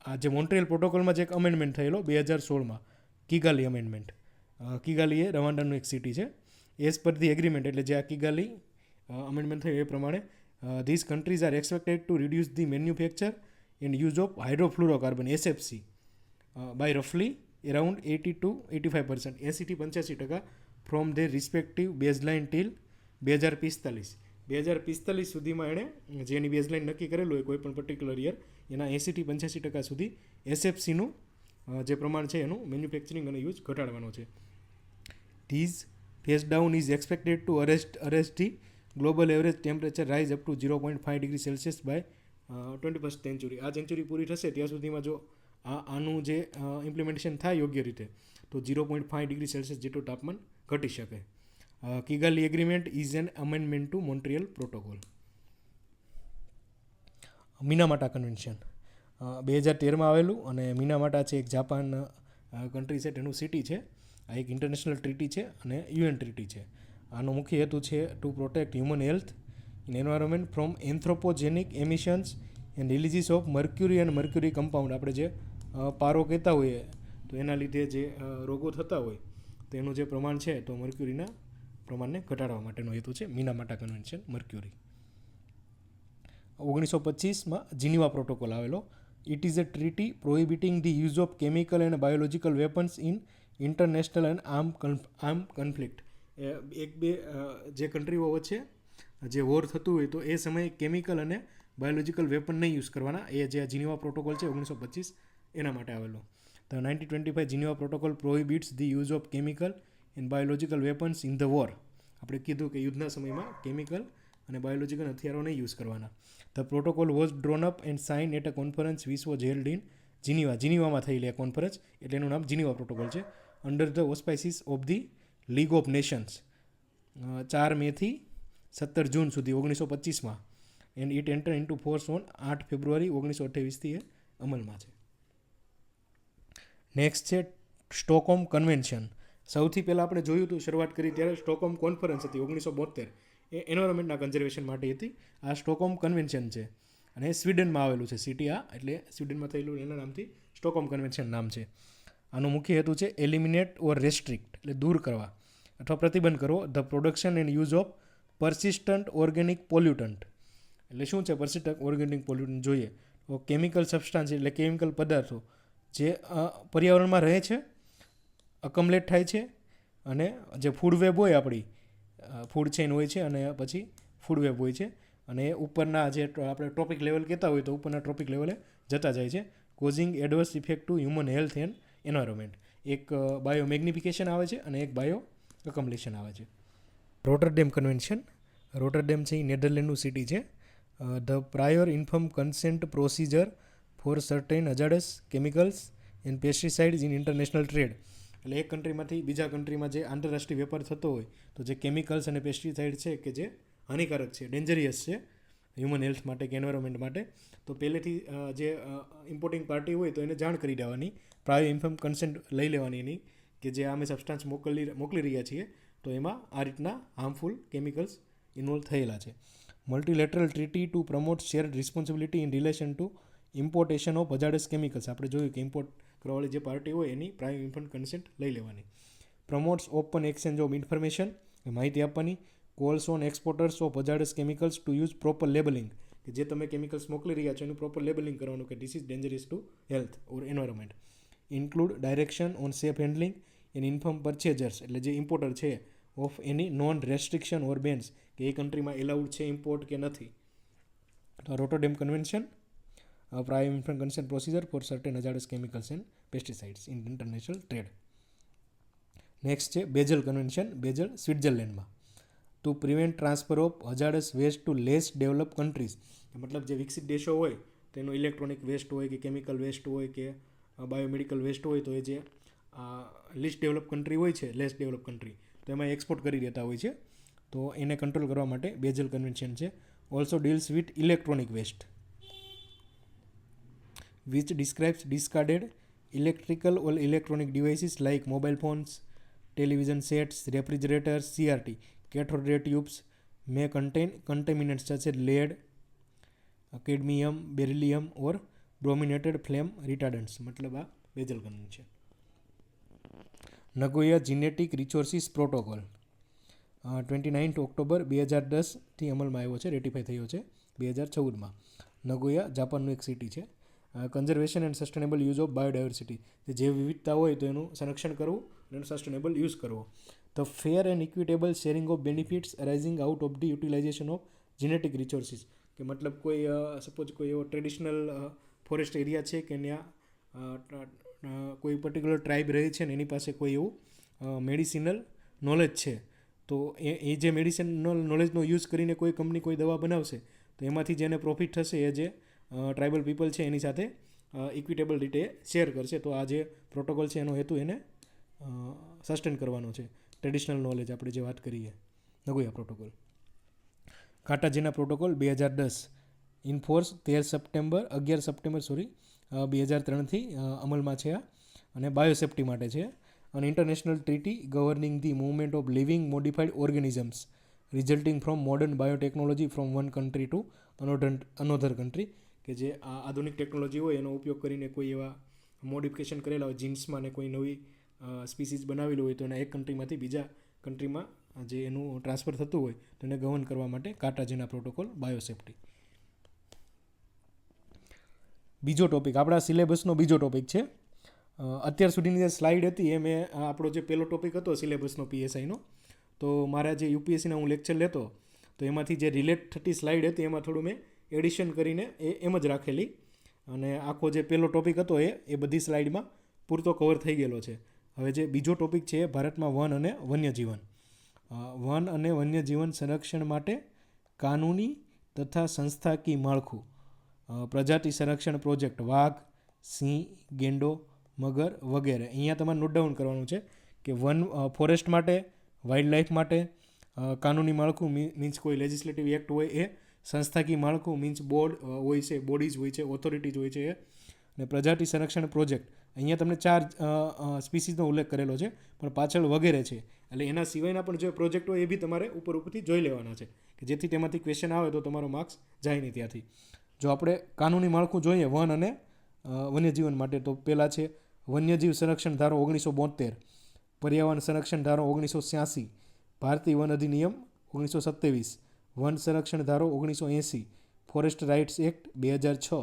આ જે મોન્ટ્રિયલ પ્રોટોકોલમાં જે એક અમેન્ડમેન્ટ થયેલો 2016માં, કિગાલી અમેન્ડમેન્ટ. કિગાલી એ રવાંડાનું એક સિટી છે. એઝ પર ધી એગ્રીમેન્ટ, એટલે જે આ કિગાલી અમેન્ડમેન્ટ થયું એ પ્રમાણે these countries are expected to reduce the manufacture and use of hydrofluorocarbon SFC by રફલી around 80-85%, 80-85% from they respective baseline till 2045 સુધીમાં એણે જે એની બેઝલાઇન નક્કી કરેલું હોય કોઈ પણ પર્ટિક્યુલર યર એના 80-85% સુધી એસએફસીનું જે પ્રમાણ છે એનું મેન્યુફેક્ચરિંગ અને યુઝ ઘટાડવાનો છે. These phase down is expected to arrest the global average temperature rise up to 0.5 degree Celsius by 21st century. આ સેન્ચુરી પૂરી થશે ત્યાં સુધીમાં જો આનું જે ઇમ્પ્લિમેન્ટેશન થાય યોગ્ય રીતે તો 0.5 ડિગ્રી સેલ્સિયસ જેટલું તાપમાન ઘટી શકે. Kigali agreement is an amendment to Montreal protocol. Minamata convention 2013માં આવેલું અને મિનામાટા છે એક જાપાન કન્ટ્રી છે તેનું સિટી છે. આ એક ઇન્ટરનેશનલ ટ્રીટી છે અને યુએન ટ્રીટી છે. આનો મુખ્ય હેતુ છે to protect human health in environment from anthropogenic emissions and releases of mercury and mercury compound. આપણે જે પારો કહેતા હોઈએ તો એના લીધે જે રોગો થતા હોય તો એનું જે પ્રમાણ છે તો મર્ક્યુરીના પ્રમાણને ઘટાડવા માટેનો હેતુ છે મિનામાટા કન્વેન્શન મર્ક્યુરી. 1925માં જીનીવા પ્રોટોકોલ આવેલો. It is a treaty prohibiting the use of chemical and biological weapons in international and arm conflict. એક બે જે કન્ટ્રીઓ વચ્ચે જે વોર થતું હોય તો એ સમયે કેમિકલ અને બાયોલોજિકલ વેપન નહીં યુઝ કરવાના. એ જે જીનીવા પ્રોટોકોલ છે 1925 એના માટે આવેલો. તો 1925 Geneva protocol prohibits the use of chemical and biological weapons in the war. આપણે કીધું કે યુદ્ધના સમયમાં કેમિકલ અને બાયોલોજિકલ હથિયારો નહીં યુઝ કરવાના. The protocol was drawn up and sign at a conference which was held in જીનીવામાં થયેલી આ કોન્ફરન્સ એટલે એનું નામ જીનીવા પ્રોટોકોલ છે. Under the auspices of the League of Nations 4 મેથી 17 જૂન સુધી 1925માં. And it enter into force on 8 ફેબ્રુઆરી 1928થી એ અમલમાં છે. નેક્સ્ટ છે સ્ટોકહોમ કન્વેન્શન. સૌથી પહેલાં આપણે જોયું હતું શરૂઆત કરી ત્યારે સ્ટોકહોમ કોન્ફરન્સ હતી 1972 એ એન્વાયરમેન્ટના કન્ઝર્વેશન માટે હતી. આ સ્ટોકહોમ કન્વેન્શન છે અને સ્વીડનમાં આવેલું છે સિટી. આ એટલે સ્વીડનમાં થયેલું એના નામથી સ્ટોકહોમ કન્વેન્શન નામ છે. આનો મુખ્ય હેતુ છે એલિમિનેટ ઓર રેસ્ટ્રિક્ટ એટલે દૂર કરવા અથવા પ્રતિબંધ કરવો the production and use of persistent organic pollutant. એટલે શું છે પરસિસ્ટન્ટ ઓર્ગેનિક પોલ્યુટન્ટ જોઈએ તો કેમિકલ સબસ્ટાન્સ એટલે કેમિકલ પદાર્થો જે પર્યાવરણમાં રહે છે, અકમલેટ થાય છે અને જે ફૂડ વેબ હોય આપણી ફૂડ ચેઇન હોય છે અને પછી ફૂડ વેબ હોય છે અને એ ઉપરના જે આપણે ટ્રોપિક લેવલ કહેતા હોય તો ઉપરના ટ્રોપિક લેવલે જતા જાય છે causing adverse effect to human health and environment. એક બાયો મેગ્નિફિકેશન આવે છે અને એક બાયો અકમ્પ્લિશન આવે છે. Rotterdam convention. રોટરડેમ છે એ નેધરલેન્ડનું સિટી છે. The prior inform consent procedure for certain hazardous chemicals and pesticides in international trade. એટલે એક કન્ટ્રીમાંથી બીજા કન્ટ્રીમાં જે આંતરરાષ્ટ્રીય વેપાર થતો હોય તો જે કેમિકલ્સ અને પેસ્ટિસાઇડ છે કે જે હાનિકારક છે, ડેન્જરિયસ છે હ્યુમન હેલ્થ માટે કે એન્વાયરમેન્ટ માટે, તો પહેલેથી જે ઇમ્પોર્ટિંગ પાર્ટી હોય તો એને જાણ કરી દેવાની, પ્રાયોર ઇન્ફોર્મ કન્સેન્ટ લઈ લેવાની એની કે જે અમે સબસ્ટાન્સ મોકલી રહ્યા છીએ તો એમાં આ રીતના હાર્મફુલ કેમિકલ્સ ઇન્વોલ્વ થયેલા છે. Multilateral treaty to promote shared responsibility in relation to importation of hazardous chemicals. આપણે જોયું કે ઇમ્પોર્ટ કરવાવાળી જે પાર્ટી હોય એની પ્રાયોર ઇન્ફોર્મ કન્સેન્ટ લઈ લેવાની. Promotes open exchange of information માહિતી આપવાની. Calls on exporters of hazardous chemicals to use proper labelling કે જે તમે કેમિકલ્સ મોકલી રહ્યા છો એનું પ્રોપર લેબલિંગ કરવાનું કે this is dangerous to health or environment. Include direction on safe handling and inform purchasers એટલે જે ઇમ્પોર્ટર છે of any known restriction or bans કે એ કન્ટ્રીમાં એલાઉડ છે ઇમ્પોર્ટ કે નથી. તો Rotterdam convention prior inform consent procedure for certain hazardous chemicals and pesticides in international trade. Next છે બેઝલ કન્વેન્શન. બેઝલ સ્વિટ્ઝરલેન્ડમાં. To prevent transfer of hazardous waste to less develop countries. મતલબ જે વિકસિત દેશો હોય તેનો ઇલેક્ટ્રોનિક વેસ્ટ હોય કે કેમિકલ વેસ્ટ હોય કે બાયોમેડિકલ વેસ્ટ હોય તો એ જે લીસ્ટ ડેવલપ કન્ટ્રી હોય છે, લેસ ડેવલપ કન્ટ્રી, તો એમાં એક્સપોર્ટ કરી દેતા હોય છે. તો એને કંટ્રોલ કરવા માટે બેઝલ કન્વેન્શન છે. Also deals with electronic waste which describes discarded electrical or electronic devices like mobile phones, television sets, refrigerators, CRT, cathode ray tubes may contain contaminants such as lead, cadmium, beryllium or brominated flame retardants. મતલબ આ Basel convention. Nagoya genetic resources protocol 29 ઓક્ટોબર 2010થી અમલમાં આવ્યો છે, રેટિફાઈ થયો છે 2014માં. નગોયા જાપાનનું એક સિટી છે. Conservation and sustainable use of biodiversity, જે વિવિધતા હોય તો એનું સંરક્ષણ કરવું અને એનું સસ્ટેનેબલ યુઝ કરવો. The fair and equitable sharing of benefits arising out of the utilisation of genetic resources, કે મતલબ કોઈ સપોઝ કોઈ એવો ટ્રેડિશનલ ફોરેસ્ટ એરિયા છે કે ત્યાં કોઈ પર્ટિક્યુલર ટ્રાઇબ રહે છે ને એની પાસે કોઈ એવું મેડિસિનલ નોલેજ છે, તો એ જે મેડિસિનલ નોલેજનો યુઝ કરીને કોઈ કંપની કોઈ દવા બનાવશે તો એમાંથી જેને પ્રોફિટ થશે એ જે ટ્રાઇબલ પીપલ છે એની સાથે ઇક્વિટેબલ રીતે શેર કરશે. તો આ જે પ્રોટોકોલ છે એનો હેતુ એને સસ્ટેન કરવાનો છે. ટ્રેડિશનલ નોલેજ આપણે જે વાત કરીએ, Nagoya protocol. Cartagena protocol 2010 in force 11 સપ્ટેમ્બર 2003થી અમલમાં છે આ, અને બાયોસેફ્ટી માટે છે. અને international treaty governing the movement of living modified organisms resulting from modern biotechnology from one country to another country, કે જે આ આધુનિક ટેકનોલોજી હોય એનો ઉપયોગ કરીને કોઈ એવા મોડિફિકેશન કરેલા હોય જીન્સમાં ને કોઈ નવી સ્પીસીસ બનાવેલી હોય તો એના એક કન્ટ્રીમાંથી બીજા કન્ટ્રીમાં જે એનું ટ્રાન્સફર થતું હોય તો એને ગવર્ન કરવા માટે કાર્ટાજેના પ્રોટોકોલ, બાયોસેફ્ટી. બીજો ટોપિક આપણા સિલેબસનો બીજો ટોપિક છે. અત્યાર સુધીની જે સ્લાઇડ હતી એ મેં આપણો જે પહેલો ટોપિક હતો સિલેબસનો PSIનો, તો મારા જે UPSCના હું લેક્ચર લેતો તો એમાંથી જે રિલેટ થતી સ્લાઇડ હતી એમાં થોડું મેં એડિશન કરીને એમ જ રાખેલી, અને આખો જે પહેલો ટોપિક હતો એ બધી સ્લાઇડમાં પૂરતો કવર થઈ ગયેલો છે. હવે જે બીજો ટોપિક છે ભારતમાં વન અને વન્યજીવન. વન અને વન્યજીવન સંરક્ષણ માટે કાનૂની તથા સંસ્થાકીય માળખું, પ્રજાતિ સંરક્ષણ પ્રોજેક્ટ, વાઘ, સિંહ, ગેંડો, મગર વગેરે. અહીંયા તમારે નોટ ડાઉન કરવાનું છે કે ફોરેસ્ટ માટે, વાઇલ્ડ લાઈફ માટે કાનૂની માળખું મીન્સ કોઈ લેજિસ્લેટિવ એક્ટ હોય એ, સંસ્થાકીય માળખું મીન્સ બોર્ડ હોય છે, બોડીઝ હોય છે, ઓથોરિટીઝ હોય છે એ, અને પ્રજાતિ સંરક્ષણ પ્રોજેક્ટ. અહીંયા તમને 4 સ્પીસીસનો ઉલ્લેખ કરેલો છે પણ પાછળ વગેરે છે, એટલે એના સિવાયના પણ જે પ્રોજેક્ટ હોય એ બી તમારે ઉપરથી જોઈ લેવાના છે કે જેથી તેમાંથી ક્વેશ્ચન આવે તો તમારો માર્ક્સ જાય નહીં ત્યાંથી. જો આપણે કાનૂની માળખું જોઈએ વન અને વન્યજીવન માટે, તો પહેલાં છે વન્યજીવ સંરક્ષણ ધારો 1972, પર્યાવરણ સંરક્ષણ ધારો 1986, ભારતીય વન અધિનિયમ 1927, વન સંરક્ષણ ધારો 1980, forest rights act 2006,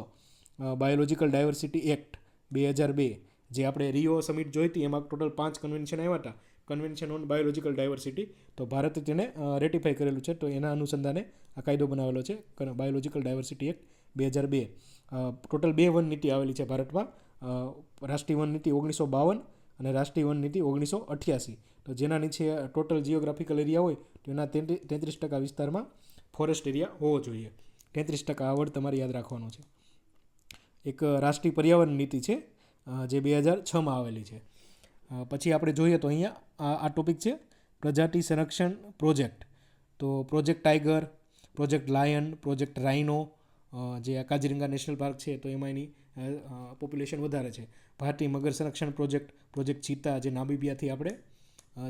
biological diversity act 2002, જે આપણે રિયો સમિટ જોઈ હતી એમાં ટોટલ 5 કન્વેન્શન આવ્યા હતા, કન્વેન્શન ઓન બાયોલોજિકલ ડાયવર્સિટી, તો ભારતે તેને રેટિફાઈ કરેલું છે, તો એના અનુસંધાને આ કાયદો બનાવેલો છે biological diversity act 2002. Total 2 one નીતિ આવેલી છે ભારતમાં, રાષ્ટ્રીય વન નીતિ 1952 અને રાષ્ટ્રીય વન નીતિ 1988, તો જેના નીચે ટોટલ જીઓગ્રાફિકલ એરિયા હોય તો એના 33% વિસ્તારમાં ફોરેસ્ટ એરિયા હોવો જોઈએ. 33% આ વર્ડ તમારે યાદ રાખવાનો છે. એક રાષ્ટ્રીય પર્યાવરણ નીતિ છે જે 2006માં આવેલી છે. પછી આપણે જોઈએ તો અહીંયા આ ટોપિક છે પ્રજાતિ સંરક્ષણ પ્રોજેક્ટ, તો project tiger, project lion, project રાઇનો, જે કાજીરંગા નેશનલ પાર્ક છે તો એમાં એની પોપ્યુલેશન વધારે છે. ભારતીય મગર સંરક્ષણ પ્રોજેક્ટ, પ્રોજેક્ટ ચીતા, જે નામીબિયાથી આપણે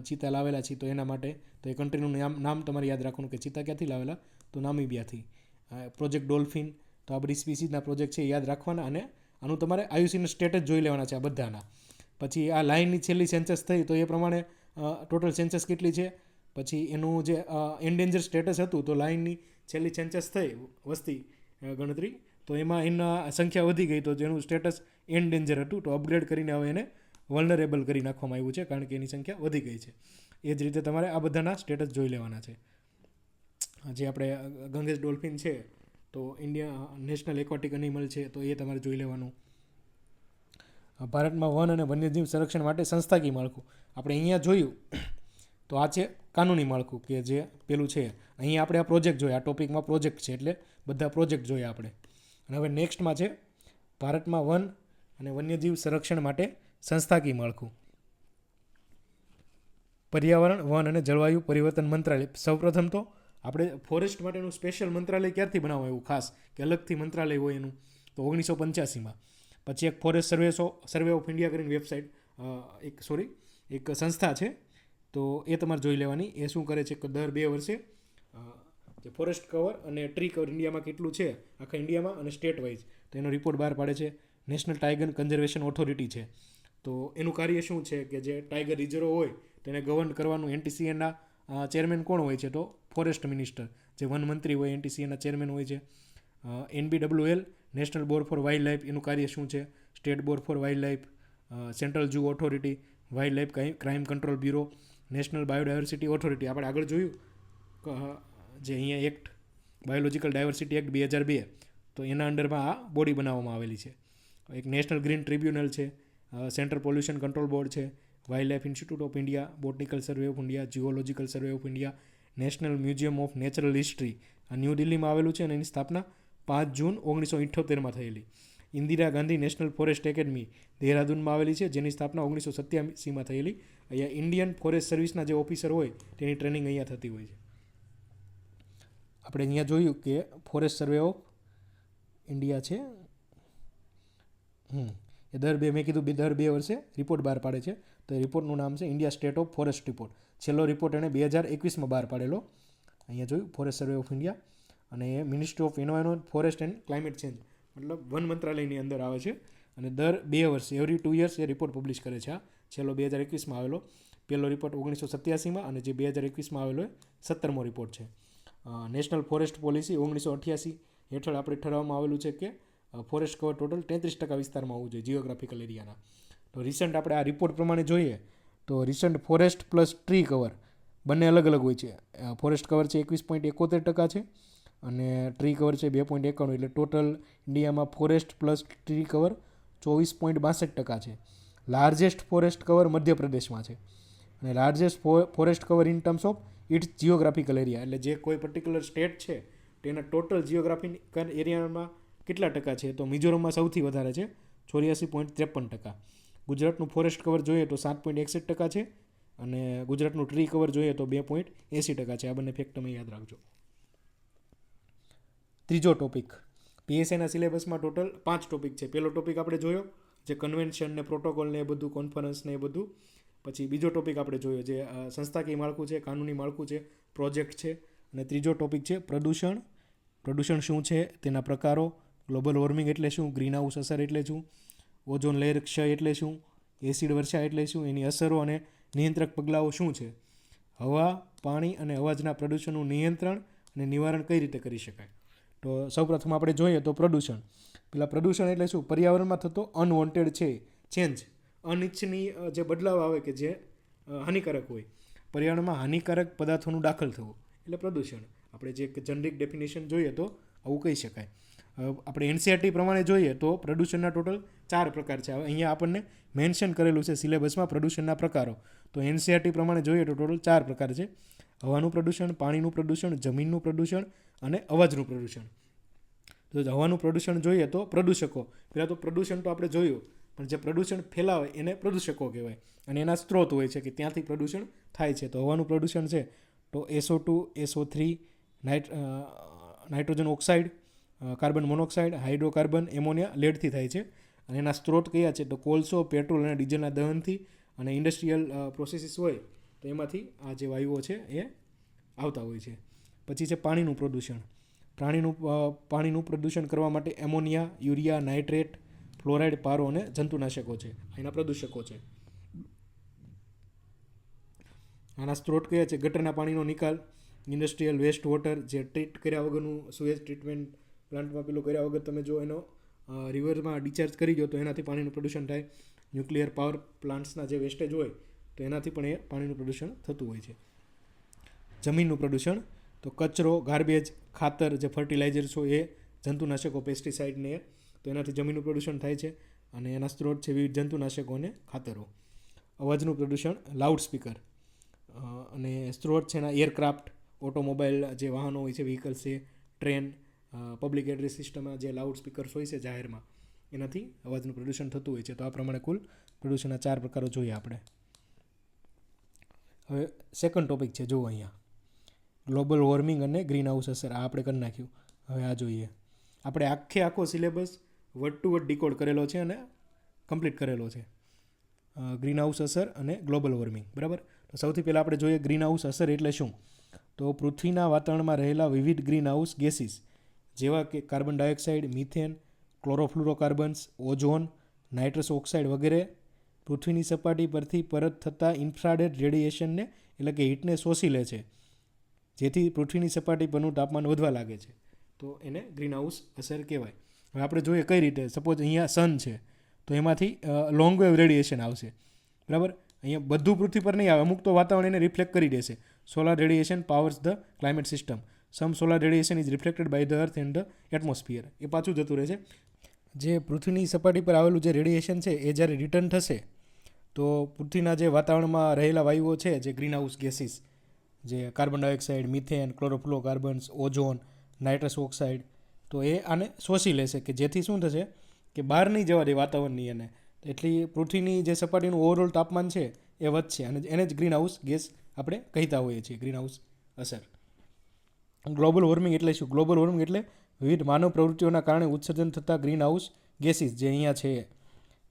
ચીતા લાવેલા છીએ તો એના માટે, તો એ કન્ટ્રીનું નામ તમારે યાદ રાખવાનું કે ચીતા ક્યાંથી લાવેલા, તો નામીબિયાથી. પ્રોજેક્ટ ડોલ્ફિન, તો આ બધી સ્પીસીસના પ્રોજેક્ટ છે યાદ રાખવાના, અને આનું તમારે IUCN સ્ટેટસ જોઈ લેવાના છે આ બધાના. પછી આ લાઇનની છેલ્લી સેન્સસ થઈ તો એ પ્રમાણે ટોટલ સેન્સસ કેટલી છે, પછી એનું જે એન્ડેન્જર સ્ટેટસ હતું તો લાઇનની છેલ્લી સેન્સસ થઈ વસ્તી ગણતરી, તો એમાં એના સંખ્યા વધી ગઈ તો જેનું સ્ટેટસ એન્ડેન્જર હતું તો અપગ્રેડ કરીને હવે એને વલ્નરેબલ કરી નાખવામાં આવ્યું છે કારણ કે એની સંખ્યા વધી ગઈ છે. એ જ રીતે તમારે આ બધાના સ્ટેટસ જોઈ લેવાના છે. જે આપણે ગંગેશ ડોલ્ફિન છે તો ઇન્ડિયા નેશનલ એક્વાટિક એનિમલ છે તો એ તમારે જોઈ લેવાનું. ભારતમાં વન અને વન્યજીવ સંરક્ષણ માટે સંસ્થાકીય માળખું આપણે અહીંયા જોયું તો આ છે કાનૂની માળખું કે જે પેલું છે. અહીંયા આપણે આ પ્રોજેક્ટ જોઈએ, આ ટોપિકમાં પ્રોજેક્ટ છે એટલે બધા પ્રોજેક્ટ જોયા આપણે. અને હવે નેક્સ્ટમાં છે ભારતમાં વન અને વન્યજીવ સંરક્ષણ માટે સંસ્થાકીય માળખું. પર્યાવરણ, વન અને જળવાયુ પરિવર્તન મંત્રાલય. સૌપ્રથમ તો આપણે ફોરેસ્ટ માટેનું સ્પેશિયલ મંત્રાલય ક્યારથી બનાવવા એવું ખાસ કે અલગથી મંત્રાલય હોય એનું, તો 1985માં. પછી એક ફોરેસ્ટ સર્વે ઓફ ઇન્ડિયા કરીને વેબસાઇટ એક સંસ્થા છે તો એ તમારે જોઈ લેવાની. એ શું કરે છે કે દર 2 વર્ષે જે ફોરેસ્ટ કવર અને ટ્રી કવર ઇન્ડિયામાં કેટલું છે આખા ઇન્ડિયામાં અને સ્ટેટ વાઇઝ તો એનો રિપોર્ટ બહાર પાડે છે. નેશનલ ટાઈગર કન્ઝર્વેશન ઓથોરિટી છે, તો એનું કાર્ય શું છે કે જે ટાઈગર રિઝર્વ હોય તેને ગવર્ન કરવાનું. NTCAના ચેરમેન કોણ હોય છે તો ફોરેસ્ટ મિનિસ્ટર, જે વન મંત્રી હોય NTCAના ચેરમેન હોય છે. NBWL national board four wild life, એનું કાર્ય શું છે? State board four wild life, central zoo authority, wild life crime control bureau, national biodiversity authority. આપણે આગળ જોયું જે અહીંયા એક્ટ બાયોલોજિકલ ડાયવર્સિટી એક્ટ 2002, તો એના અંડરમાં આ બોડી બનાવવામાં આવેલી છે. એક નેશનલ ગ્રીન ટ્રિબ્યુનલ છે, સેન્ટ્રલ પોલ્યુશન કંટ્રોલ બોર્ડ છે, wild life institute of India, botanical survey of India, geological survey of India, national museum of natural history, આ ન્યૂ દિલ્હીમાં આવેલું છે અને એની સ્થાપના 5 જૂન 1978 થયેલી. Indira Gandhi national forest academy દેહરાદૂનમાં આવેલી છે, જેની સ્થાપના 1987 થયેલી. અહીંયા ઇન્ડિયન ફોરેસ્ટ સર્વિસના જે ઓફિસર હોય તેની ટ્રેનિંગ અહીંયા થતી હોય છે. આપણે અહીંયા જોયું કે ફોરેસ્ટ સર્વે ઓફ ઇન્ડિયા છે, એ દર બે વર્ષે રિપોર્ટ બહાર પાડે છે. તો એ રિપોર્ટનું નામ છે India state of forest report. છેલ્લો રિપોર્ટ એણે 2021 બહાર પાડેલો. અહીંયા જોયું ફોરેસ્ટ સર્વે ઓફ ઇન્ડિયા, અને એ ministry of environment, forest and climate change, મતલબ વન મંત્રાલયની અંદર આવે છે. અને દર 2 વર્ષ, એવરી 2 years એ રિપોર્ટ પબ્લિશ કરે છે. આ છેલ્લો 2021 આવેલો. પહેલો રિપોર્ટ 1987 અને જે 2021 આવેલો એ 17મો રિપોર્ટ છે. નેશનલ ફોરેસ્ટ પોલિસી 1988 હેઠળ આપણે ઠરાવવામાં આવેલું છે કે ફોરેસ્ટ કવર ટોટલ 33% વિસ્તારમાં હોવું જોઈએ જીઓગ્રાફિકલ એરિયાના. તો રિસન્ટ આપણે આ રિપોર્ટ પ્રમાણે જોઈએ તો recent forest plus tree cover બંને અલગ અલગ હોય છે. ફોરેસ્ટ કવર છે 21.71% છે અને ટ્રી કવર છે 2.91%. એટલે ટોટલ ઇન્ડિયામાં ફોરેસ્ટ પ્લસ ટ્રી કવર 24.62% છે. લાર્જેસ્ટ ફોરેસ્ટ કવર મધ્યપ્રદેશમાં છે અને largest forest cover in terms of its geographical area, એટલે જે કોઈ પર્ટિક્યુલર સ્ટેટ છે તેના ટોટલ જીઓગ્રાફિકલ એરિયામાં કેટલા ટકા છે, તો મિઝોરમમાં સૌથી વધારે છે 84.53%. ગુજરાતનું ફોરેસ્ટ કવર જોઈએ તો 7.61% છે અને ગુજરાતનું ટ્રી કવર જોઈએ તો 2.80% છે. આ બંને ફેક્ટ તમે યાદ રાખજો. ત્રીજો ટોપિક, PSIના સિલેબસમાં ટોટલ 5 ટોપિક છે. પહેલો ટોપિક આપણે જોયો જે કન્વેન્શન ને પ્રોટોકોલ ને એ બધું, કોન્ફરન્સ ને એ બધું. પછી બીજો ટોપિક આપણે જોયો જે સંસ્થાકીય માળખું છે, કાનૂની માળખું છે, પ્રોજેક્ટ છે. અને ત્રીજો ટોપિક છે પ્રદૂષણ. પ્રદૂષણ શું છે, તેના પ્રકારો, ગ્લોબલ વોર્મિંગ એટલે શું, ગ્રીન હાઉસ અસર એટલે શું, ઓઝોન લેયર ક્ષય એટલે શું, એસિડ વર્ષા એટલે શું, એની અસરો અને નિયંત્રક પગલાઓ શું છે, હવા, પાણી અને અવાજના પ્રદૂષણનું નિયંત્રણ અને નિવારણ કઈ રીતે કરી શકાય. તો સૌપ્રથમ આપણે જોઈએ તો પ્રદૂષણ. પેલા પ્રદૂષણ એટલે શું, પર્યાવરણમાં થતો અનવોન્ટેડ છે ચેન્જ, અનિચ્છનીય જે બદલાવ આવે કે જે હાનિકારક હોય, પર્યાવરણમાં હાનિકારક પદાર્થોનું દાખલ થવું એટલે પ્રદૂષણ. આપણે જે જનરિક ડેફિનેશન જોઈએ તો આવું કહી શકાય. આપણે NCERT પ્રમાણે જોઈએ તો પ્રદૂષણના ટોટલ 4 પ્રકાર છે. અહીંયા આપણને મેન્શન કરેલું છે સિલેબસમાં પ્રદૂષણના પ્રકારો. તો NCERT પ્રમાણે જોઈએ તો ટોટલ 4 પ્રકાર છે: હવાનું પ્રદૂષણ, પાણીનું પ્રદૂષણ, જમીનનું પ્રદૂષણ અને અવાજનું પ્રદૂષણ. તો હવાનું પ્રદૂષણ જોઈએ તો પ્રદૂષકો. પહેલાં તો પ્રદૂષણ તો આપણે જોયું, પણ જે પ્રદૂષણ ફેલાવે એને પ્રદૂષકો કહેવાય અને એના સ્ત્રોત હોય છે કે ત્યાંથી પ્રદૂષણ થાય છે. તો હવાનું પ્રદૂષણ છે તો SO2, SO3, nitrogen oxide, carbon monoxide, hydrocarbon, ammonia, લેડથી થાય છે. અને એના સ્ત્રોત કયા છે તો કોલસો, પેટ્રોલ અને ડીઝલના દહનથી અને ઇન્ડસ્ટ્રીયલ પ્રોસેસીસ હોય તો એમાંથી આ જે વાયુઓ છે એ આવતા હોય છે. પછી છે પાણીનું પ્રદૂષણ. પાણીનું પ્રદૂષણ કરવા માટે એમોનિયા, યુરિયા, નાઇટ્રેટ, ફ્લોરાઇડ, પારો અને જંતુનાશકો છે, એના પ્રદૂષકો છે. આના સ્ત્રોત કયા છે, ગટરના પાણીનો નિકાલ, ઇન્ડસ્ટ્રીયલ વેસ્ટ વોટર, જે ટ્રીટ કર્યા વગરનું સુએજ ટ્રીટમેન્ટ પ્લાન્ટમાં પેલું કર્યા વગર તમે જો એનો રિવરમાં ડિસ્ચાર્જ કરી દો તો એનાથી પાણીનું પ્રદૂષણ થાય. ન્યુક્લિયર પાવર પ્લાન્ટ્સના જે વેસ્ટેજ હોય તો એનાથી પણ એ પાણીનું પ્રદૂષણ થતું હોય છે. જમીનનું પ્રદૂષણ તો કચરો, ગાર્બેજ, ખાતર, જે ફર્ટિલાઇઝર્સ હોય એ, જંતુનાશકો, પેસ્ટિસાઇડને એ, તો એનાથી જમીનનું પ્રદૂષણ થાય છે અને એના સ્ત્રોત છે વિવિધ જંતુનાશકો અને ખાતરો. અવાજનું પ્રદૂષણ, લાઉડ સ્પીકર અને સ્ત્રોત છે એના એરક્રાફ્ટ, ઓટોમોબાઈલ જે વાહનો હોય છે, વ્હીકલ્સ છે, ટ્રેન, પબ્લિક એડ્રેસ સિસ્ટમમાં જે લાઉડ સ્પીકર્સ હોય છે જાહેરમાં, એનાથી અવાજનું પ્રદૂષણ થતું હોય છે. તો આ પ્રમાણે કુલ પ્રદૂષણના 4 પ્રકારો જોઈએ આપણે. હવે સેકન્ડ ટોપિક છે, જુઓ અહીંયા ગ્લોબલ વોર્મિંગ અને ગ્રીન હાઉસ અસર. આ આપણે કરી નાખ્યું. હવે આ જોઈએ, આપણે આખો syllabus word to word decode કરેલો છે અને કમ્પ્લીટ કરેલો છે. ગ્રીન હાઉસ અસર અને ગ્લોબલ વોર્મિંગ, બરાબર. તો સૌથી પહેલાં આપણે જોઈએ ગ્રીન હાઉસ અસર એટલે શું. તો પૃથ્વીના વાતાવરણમાં રહેલા વિવિધ ગ્રીન હાઉસ ગેસીસ જેવા કે carbon dioxide, methane, chlorofluorocarbons, ozone, nitrous oxide વગેરે પૃથ્વીની સપાટી પરથી પરત થતા ઇન્ફ્રારેડ રેડિયેશનને એટલે કે હીટને શોષી લે છે, જેથી પૃથ્વીની સપાટી પરનું તાપમાન વધવા લાગે છે. તો એને ગ્રીન હાઉસ અસર કહેવાય. હવે આપણે જોઈએ કઈ રીતે. સપોઝ અહીંયા સન છે તો એમાંથી લોંગ વેવ રેડિયેશન આવશે, બરાબર. અહીંયા બધું પૃથ્વી પર નહીં આવે, અમુક તો વાતાવરણ એને રિફ્લેક્ટ કરી દેશે. Solar radiation powers the climate system. Some solar radiation is reflected by the earth and the atmosphere. એ પાછું જતું રહે છે. જે પૃથ્વીની સપાટી પર આવેલું જે રેડિયેશન છે એ જ્યારે રિટર્ન થશે તો પૃથ્વીના જે વાતાવરણમાં રહેલા વાયુઓ છે, જે ગ્રીન હાઉસ ગેસીસ, જે carbon dioxide, methane, chlorofluorocarbons, ozone, nitrous oxide, તો એ આને શોષી લેશે, કે જેથી શું થશે કે બહાર નહીં જવા દે વાતાવરણની એને. એટલી પૃથ્વીની જે સપાટીનું ઓવરઓલ તાપમાન છે એ વધશે, અને એને જ ગ્રીન હાઉસ ગેસ આપણે કહેતા હોઈએ છીએ, ગ્રીન હાઉસ અસર. ગ્લોબલ વોર્મિંગ એટલે શું? ગ્લોબલ વોર્મિંગ એટલે વિવિધ માનવ પ્રવૃત્તિઓના કારણે ઉત્સર્જન થતા ગ્રીન હાઉસ ગેસીસ, જે અહીંયા છે,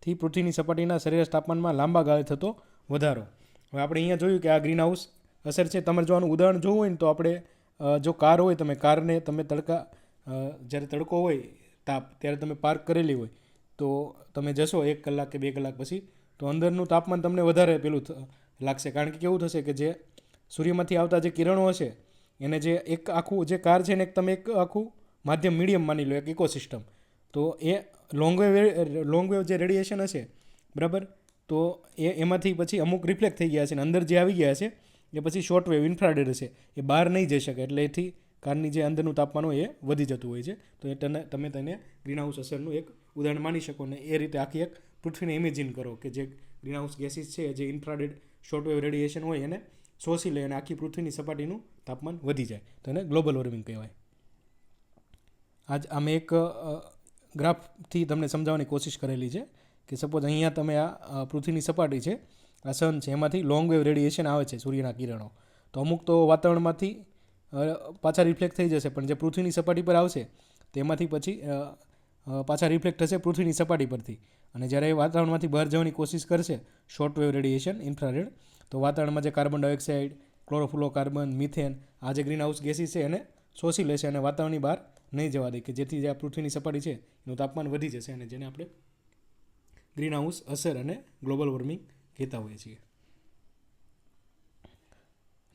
થી પૃથ્વીની સપાટીના સરેરાશ તાપમાનમાં લાંબા ગાળે થતો વધારો. હવે આપણે અહીંયા જોયું કે આ ગ્રીન હાઉસ અસર છે. તમારે જો આનું ઉદાહરણ જોવું હોય ને તો આપણે જો કાર હોય, તમે કારને તમે જ્યારે તડકો હોય, તાપ, ત્યારે તમે પાર્ક કરેલી હોય તો તમે જશો 1 કલાક કે 2 કલાક પછી, તો અંદરનું તાપમાન તમને વધારે લાગશે. કારણ કે કેવું થશે કે જે સૂર્યમાંથી આવતા જે કિરણો હશે એને જે એક આખું જે કાર છે ને તમે એક આખું માધ્યમ મીડિયમ માની લો, એક ઇકોસિસ્ટમ. તો એ લોંગ વેવ જે રેડિયેશન હશે, બરાબર, તો એમાંથી પછી અમુક રિફ્લેક્ટ થઈ ગયા છે, અને અંદર જે આવી ગયા છે એ પછી શોર્ટ વેવ ઇન્ફ્રારેડ હશે, એ બહાર નહીં જઈ શકે. એટલે એથી કારની જે અંદરનું તાપમાન હોય એ વધી જતું હોય છે. તો એ તમે તેને ગ્રીન હાઉસ અસરનું એક ઉદાહરણ માની શકો. ને એ રીતે આખી એક પૃથ્વીને ઇમેજિન કરો કે જે ગ્રીન હાઉસ ગેસીસ છે, જે ઇન્ફ્રારેડ શોર્ટ વેવ રેડિયેશન હોય એને શોષી લે અને આખી પૃથ્વીની સપાટીનું તાપમાન વધી જાય, તો એને ગ્લોબલ વોર્મિંગ કહેવાય. આજ અમે એક ગ્રાફથી તમને સમજાવવાની કોશિશ કરેલી છે કે સપોઝ અહીંયા તમે આ પૃથ્વીની સપાટી છે, આ સન છે, એમાંથી લોંગ વેવ રેડિયેશન આવે છે, સૂર્યના કિરણો. તો અમુક તો વાતાવરણમાંથી પાછા રિફ્લેક્ટ થઈ જશે, પણ જે પૃથ્વીની સપાટી પર આવશે તેમાંથી પછી પાછા રિફ્લેક્ટ થશે પૃથ્વીની સપાટી પરથી. અને જ્યારે એ વાતાવરણમાંથી બહાર જવાની કોશિશ કરશે, શોર્ટ વેવ રેડિયેશન, ઇન્ફ્રારેડ, તો વાતાવરણમાં જે કાર્બન ડાયોક્સાઇડ, ક્લોરોફ્લોરોકાર્બન, મિથેન, આ જે ગ્રીન હાઉસ ગેસીસ છે એને શોષી લેશે અને વાતાવરણની બહાર નહીં જવા દે, કે જેથી જે આ પૃથ્વીની સપાટી છે એનું તાપમાન વધી જશે, અને જેને આપણે ગ્રીન હાઉસ અસર અને ગ્લોબલ વોર્મિંગ કહેતા હોઈએ છીએ.